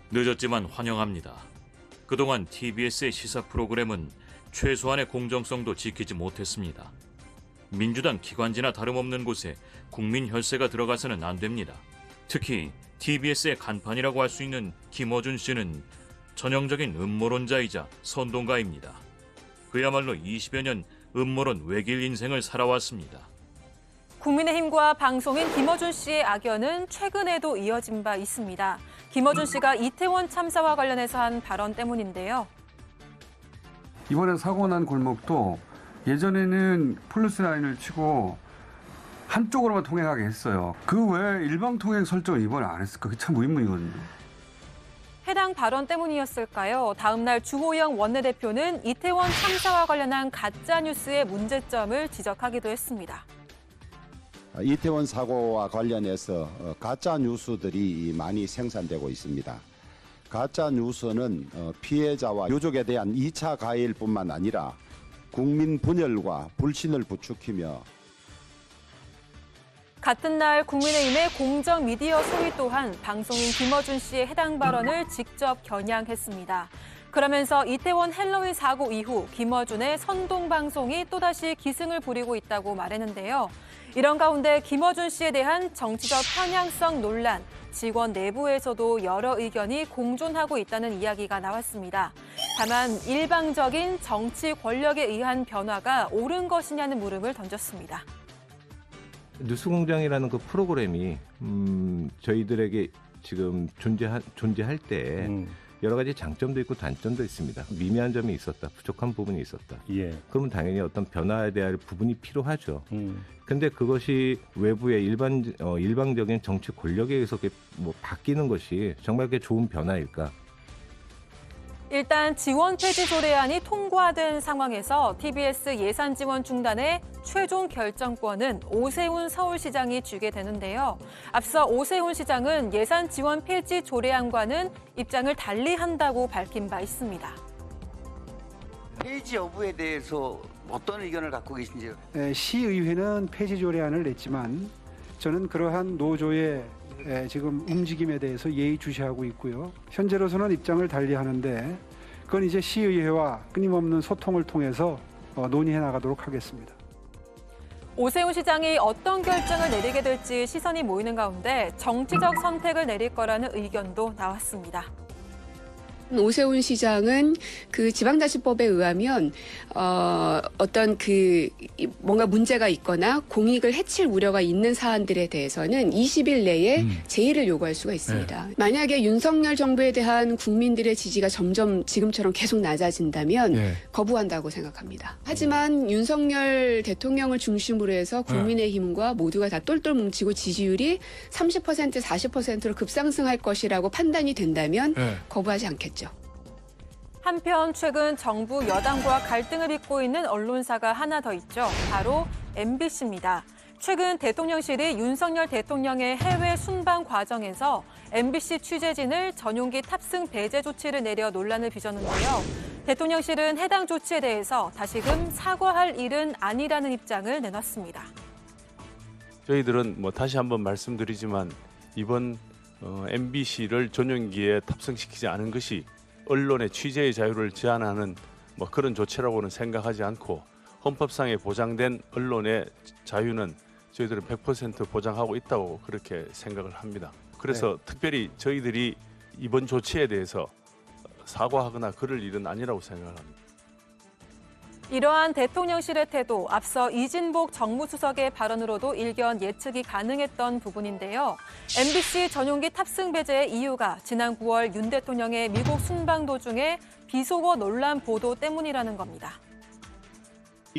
늦었지만 환영합니다. 그동안 TBS의 시사 프로그램은 최소한의 공정성도 지키지 못했습니다. 민주당 기관지나 다름없는 곳에 국민 혈세가 들어가서는 안 됩니다. 특히 TBS의 간판이라고 할 수 있는 김어준 씨는 전형적인 음모론자이자 선동가입니다. 그야말로 20여 년 음모론 외길 인생을 살아왔습니다. 국민의힘과 방송인 김어준 씨의 악연은 최근에도 이어진 바 있습니다. 김어준 씨가 이태원 참사와 관련해서 한 발언 때문인데요. 이번에 사고 난 골목도 예전에는 폴리스 라인을 치고 한쪽으로만 통행하게 했어요. 그 외에 일방 통행 설정을 이번에 안 했을까? 그게 참 의문이거든요. 해당 발언 때문이었을까요? 다음 날 주호영 원내대표는 이태원 참사와 관련한 가짜뉴스의 문제점을 지적하기도 했습니다. 이태원 사고와 관련해서 가짜 뉴스들이 많이 생산되고 있습니다. 가짜 뉴스는 피해자와 유족에 대한 2차 가해일뿐만 아니라 국민 분열과 불신을 부추기며 같은 날 국민의힘의 공정미디어 소위 또한 방송인 김어준 씨의 해당 발언을 직접 겨냥했습니다. 그러면서 이태원 헬로윈 사고 이후 김어준의 선동방송이 또다시 기승을 부리고 있다고 말했는데요. 이런 가운데 김어준 씨에 대한 정치적 편향성 논란, 직원 내부에서도 여러 의견이 공존하고 있다는 이야기가 나왔습니다. 다만 일방적인 정치 권력에 의한 변화가 옳은 것이냐는 물음을 던졌습니다. 뉴스공장이라는 그 프로그램이 저희들에게 지금 존재할 때 여러 가지 장점도 있고 단점도 있습니다. 미미한 점이 있었다, 부족한 부분이 있었다. 그러면 당연히 어떤 변화에 대한 부분이 필요하죠. 근데 그것이 외부의 일방적인 정치 권력에 의해서 바뀌는 것이 정말 그게 좋은 변화일까? 일단 지원 폐지 조례안이 통과된 상황에서 TBS 예산 지원 중단의 최종 결정권은 오세훈 서울시장이 쥐게 되는데요. 앞서 오세훈 시장은 예산 지원 폐지 조례안과는 입장을 달리한다고 밝힌 바 있습니다. 폐지 여부에 대해서 어떤 의견을 갖고 계신지요? 시의회는 폐지 조례안을 냈지만 저는 그러한 노조의 지금 움직임에 대해서 예의주시하고 있고요. 현재로서는 입장을 달리하는데 그건 이제 시의회와 끊임없는 소통을 통해서 논의해 나가도록 하겠습니다. 오세훈 시장이 어떤 결정을 내리게 될지 시선이 모이는 가운데 정치적 선택을 내릴 거라는 의견도 나왔습니다. 오세훈 시장은 그 지방자치법에 의하면 어떤 그 뭔가 문제가 있거나 공익을 해칠 우려가 있는 사안들에 대해서는 20일 내에 제의를 요구할 수가 있습니다. 만약에 윤석열 정부에 대한 국민들의 지지가 점점 지금처럼 계속 낮아진다면 거부한다고 생각합니다. 하지만 윤석열 대통령을 중심으로 해서 국민의힘과 모두가 다 똘똘 뭉치고 지지율이 30%, 40%로 급상승할 것이라고 판단이 된다면 거부하지 않겠죠. 한편 최근 정부 여당과 갈등을 빚고 있는 언론사가 하나 더 있죠. 바로 MBC입니다. 최근 대통령실이 윤석열 대통령의 해외 순방 과정에서 MBC 취재진을 전용기 탑승 배제 조치를 내려 논란을 빚었는데요. 대통령실은 해당 조치에 대해서 다시금 사과할 일은 아니라는 입장을 내놨습니다. 저희들은 다시 한번 말씀드리지만 이번 MBC를 전용기에 탑승시키지 않은 것이 언론의 취재의 자유를 제한하는 그런 조치라고는 생각하지 않고 헌법상에 보장된 언론의 자유는 저희들은 100% 보장하고 있다고 그렇게 생각을 합니다. 그래서 특별히 저희들이 이번 조치에 대해서 사과하거나 그럴 일은 아니라고 생각을 합니다. 이러한 대통령실의 태도, 앞서 이진복 정무수석의 발언으로도 일견 예측이 가능했던 부분인데요. MBC 전용기 탑승 배제의 이유가 지난 9월 윤 대통령의 미국 순방 도중에 비속어 논란 보도 때문이라는 겁니다.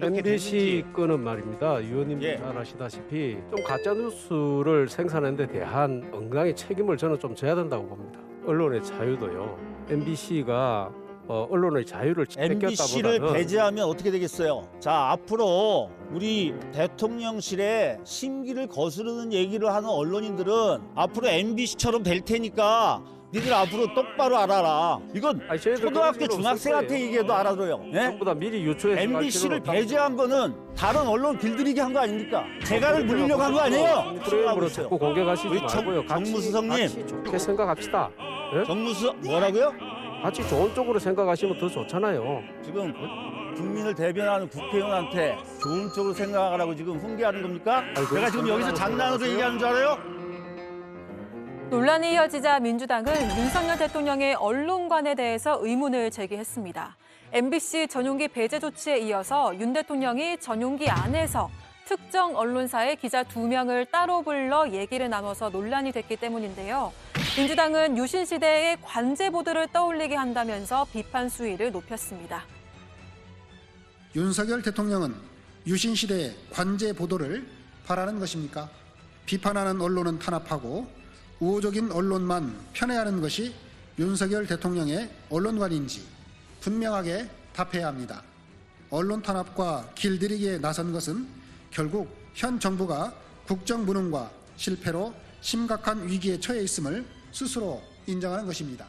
MBC 건은 말입니다. 의원님 잘 아시다시피 좀 가짜 뉴스를 생산하는 데 대한 응당의 책임을 저는 좀 져야 된다고 봅니다. 언론의 자유도요. MBC가 언론의 자유를 MBC를 배제하면 어떻게 되겠어요? 자, 앞으로 우리 대통령실에 심기를 거스르는 얘기를 하는 언론인들은 앞으로 MBC처럼 될 테니까 니들 앞으로 똑바로 알아라. 이건 초등학교 중학생한테 얘기해도 알아들어요. 네? 전부 다 미리 유추해서 MBC를 배제한 거는 다른 언론 길들이기 한 거 아닙니까? 재갈을 물리려고 한 거 아니에요? 프레임으로 자꾸 공격하시지 말고요. 정무수석님. 같이 좋게 생각합시다. 네? 정무수석 뭐라고요? 같이 좋은 쪽으로 생각하시면 더 좋잖아요. 지금 국민을 대변하는 국회의원한테 좋은 쪽으로 생각하라고 지금 훈계하는 겁니까? 내가 지금 여기서 장난으로 얘기하는 줄 알아요? 논란이 이어지자 민주당은 윤석열 대통령의 언론관에 대해서 의문을 제기했습니다. MBC 전용기 배제 조치에 이어서 윤 대통령이 전용기 안에서 특정 언론사의 기자 2명을 따로 불러 얘기를 나눠서 논란이 됐기 때문인데요. 민주당은 유신 시대의 관제 보도를 떠올리게 한다면서 비판 수위를 높였습니다. 윤석열 대통령은 유신 시대의 관제 보도를 바라는 것입니까? 비판하는 언론은 탄압하고 우호적인 언론만 편애하는 것이 윤석열 대통령의 언론관인지 분명하게 답해야 합니다. 언론 탄압과 길들이기에 나선 것은 결국 현 정부가 국정 무능과 실패로 심각한 위기에 처해 있음을 스스로 인정하는 것입니다.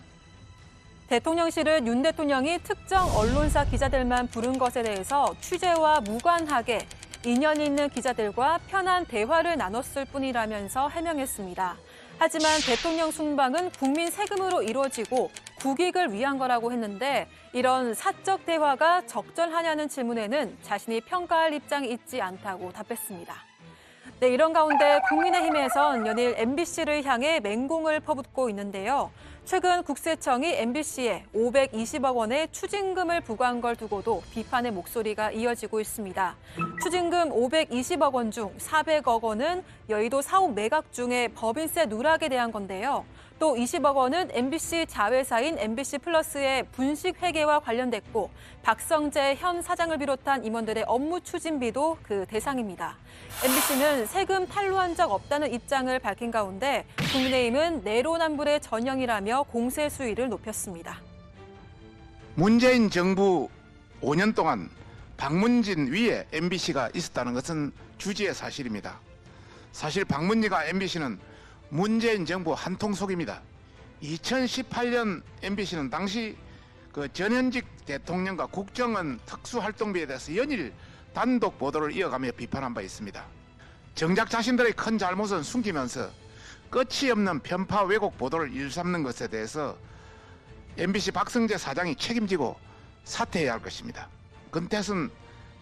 대통령실은 윤 대통령이 특정 언론사 기자들만 부른 것에 대해서 취재와 무관하게 인연 있는 기자들과 편한 대화를 나눴을 뿐이라면서 해명했습니다. 하지만 대통령 순방은 국민 세금으로 이루어지고 국익을 위한 거라고 했는데 이런 사적 대화가 적절하냐는 질문에는 자신이 평가할 입장이 있지 않다고 답했습니다. 네, 이런 가운데 국민의힘에선 연일 MBC를 향해 맹공을 퍼붓고 있는데요. 최근 국세청이 MBC에 520억 원의 추징금을 부과한 걸 두고도 비판의 목소리가 이어지고 있습니다. 추징금 520억 원 중 400억 원은 여의도 사옥 매각 중에 법인세 누락에 대한 건데요. 또 20억 원은 MBC 자회사인 MBC 플러스의 분식 회계와 관련됐고 박성재 현 사장을 비롯한 임원들의 업무 추진비도 그 대상입니다. MBC는 세금 탈루한 적 없다는 입장을 밝힌 가운데 국민의힘은 내로남불의 전형이라며 공세 수위를 높였습니다. 문재인 정부 5년 동안 박문진 위에 MBC가 있었다는 것은 주지의 사실입니다. 사실 박문진과 MBC는 문재인 정부 한통속입니다. 2018년 MBC는 당시 그 전현직 대통령과 국정원 특수활동비에 대해서 연일 단독 보도를 이어가며 비판한 바 있습니다. 정작 자신들의 큰 잘못은 숨기면서 끝이 없는 편파 왜곡 보도를 일삼는 것에 대해서 MBC 박성재 사장이 책임지고 사퇴해야 할 것입니다. 권태순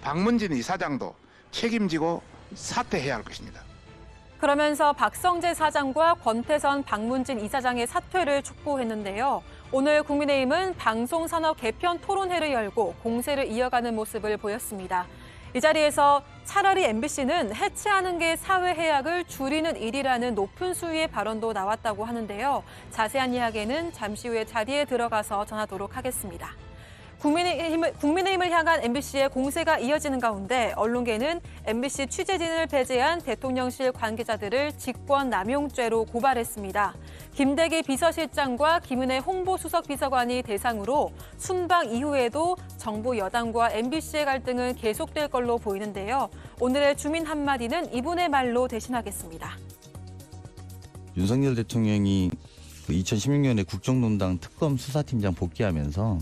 박문진 이사장도 책임지고 사퇴해야 할 것입니다. 그러면서 박성재 사장과 권태선 박문진 이사장의 사퇴를 촉구했는데요. 오늘 국민의힘은 방송산업 개편 토론회를 열고 공세를 이어가는 모습을 보였습니다. 이 자리에서 차라리 MBC는 해체하는 게 사회해악을 줄이는 일이라는 높은 수위의 발언도 나왔다고 하는데요. 자세한 이야기는 잠시 후에 자리에 들어가서 전하도록 하겠습니다. 국민의힘을 향한 MBC의 공세가 이어지는 가운데 언론계는 MBC 취재진을 배제한 대통령실 관계자들을 직권남용죄로 고발했습니다. 김대기 비서실장과 김은혜 홍보수석 비서관이 대상으로 순방 이후에도 정부 여당과 MBC의 갈등은 계속될 걸로 보이는데요. 오늘의 주민 한마디는 이분의 말로 대신하겠습니다. 윤석열 대통령이 2016년에 국정농단 특검 수사팀장 복귀하면서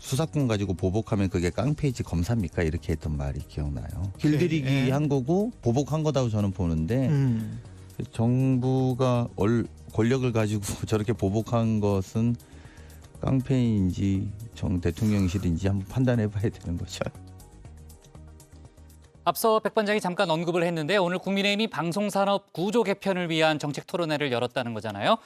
수사권 가지고 보복하면 그게 깡패이지 검사입니까? 이렇게 했던 말이 기억나요. 길들이기 한 거고 보복한 거다고 저는 보는데 정부가 권력을 가지고 저렇게 보복한 것은 깡패인지 정 대통령실인지 한번 판단해 봐야 되는 거죠. 앞서 백 반장이 잠깐 언급을 했는데 오늘 국민의힘이 방송산업 구조 개편을 위한 정책 토론회를 열었다는 거잖아요.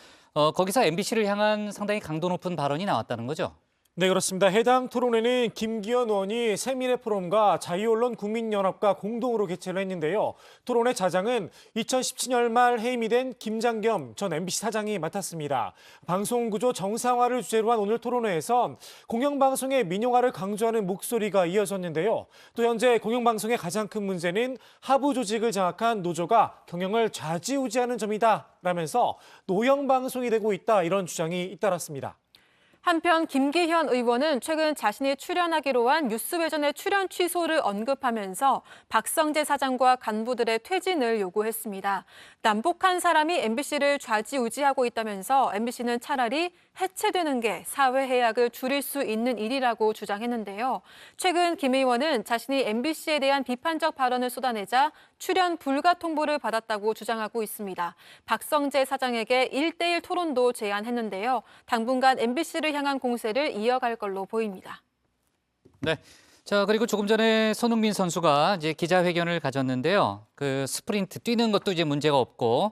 거기서 MBC를 향한 상당히 강도 높은 발언이 나왔다는 거죠. 네, 그렇습니다. 해당 토론회는 김기현 의원이 세미래 포럼과 자유언론 국민연합과 공동으로 개최를 했는데요. 토론회 자장은 2017년 말 해임이 된 김장겸 전 MBC 사장이 맡았습니다. 방송구조 정상화를 주제로 한 오늘 토론회에선 공영방송의 민영화를 강조하는 목소리가 이어졌는데요. 또 현재 공영방송의 가장 큰 문제는 하부 조직을 장악한 노조가 경영을 좌지우지하는 점이다 라면서 노영방송이 되고 있다 이런 주장이 잇따랐습니다. 한편 김기현 의원은 최근 자신이 출연하기로 한 뉴스외전의 출연 취소를 언급하면서 박성재 사장과 간부들의 퇴진을 요구했습니다. 남북한 사람이 MBC를 좌지우지하고 있다면서 MBC는 차라리 해체되는 게 사회 해악을 줄일 수 있는 일이라고 주장했는데요. 최근 김 의원은 자신이 MBC에 대한 비판적 발언을 쏟아내자 출연 불가 통보를 받았다고 주장하고 있습니다. 박성재 사장에게 1대1 토론도 제안했는데요. 당분간 MBC를 향한 공세를 이어갈 걸로 보입니다. 네. 자, 그리고 조금 전에 손흥민 선수가 이제 기자회견을 가졌는데요. 그 스프린트 뛰는 것도 이제 문제가 없고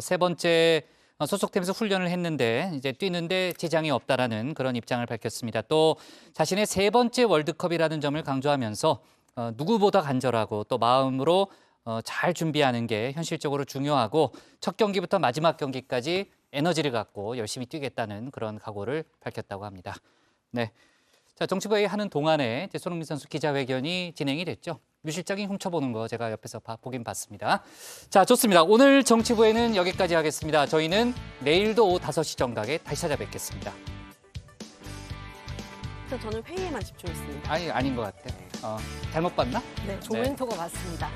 세 번째 소속팀에서 훈련을 했는데 이제 뛰는데 지장이 없다라는 그런 입장을 밝혔습니다. 또 자신의 세 번째 월드컵이라는 점을 강조하면서 누구보다 간절하고 또 마음으로 잘 준비하는 게 현실적으로 중요하고 첫 경기부터 마지막 경기까지 에너지를 갖고 열심히 뛰겠다는 그런 각오를 밝혔다고 합니다. 네. 자, 정치부회의 하는 동안에 이제 손흥민 선수 기자회견이 진행이 됐죠. 유 실장이 훔쳐보는 거 제가 옆에서 보긴 봤습니다. 자, 좋습니다. 오늘 정치부회는 여기까지 하겠습니다. 저희는 내일도 오후 5시 정각에 다시 찾아뵙겠습니다. 저는 회의에만 집중했습니다. 아니, 아닌 것 같아. 잘못 봤나? 네, 조멘토가 맞습니다.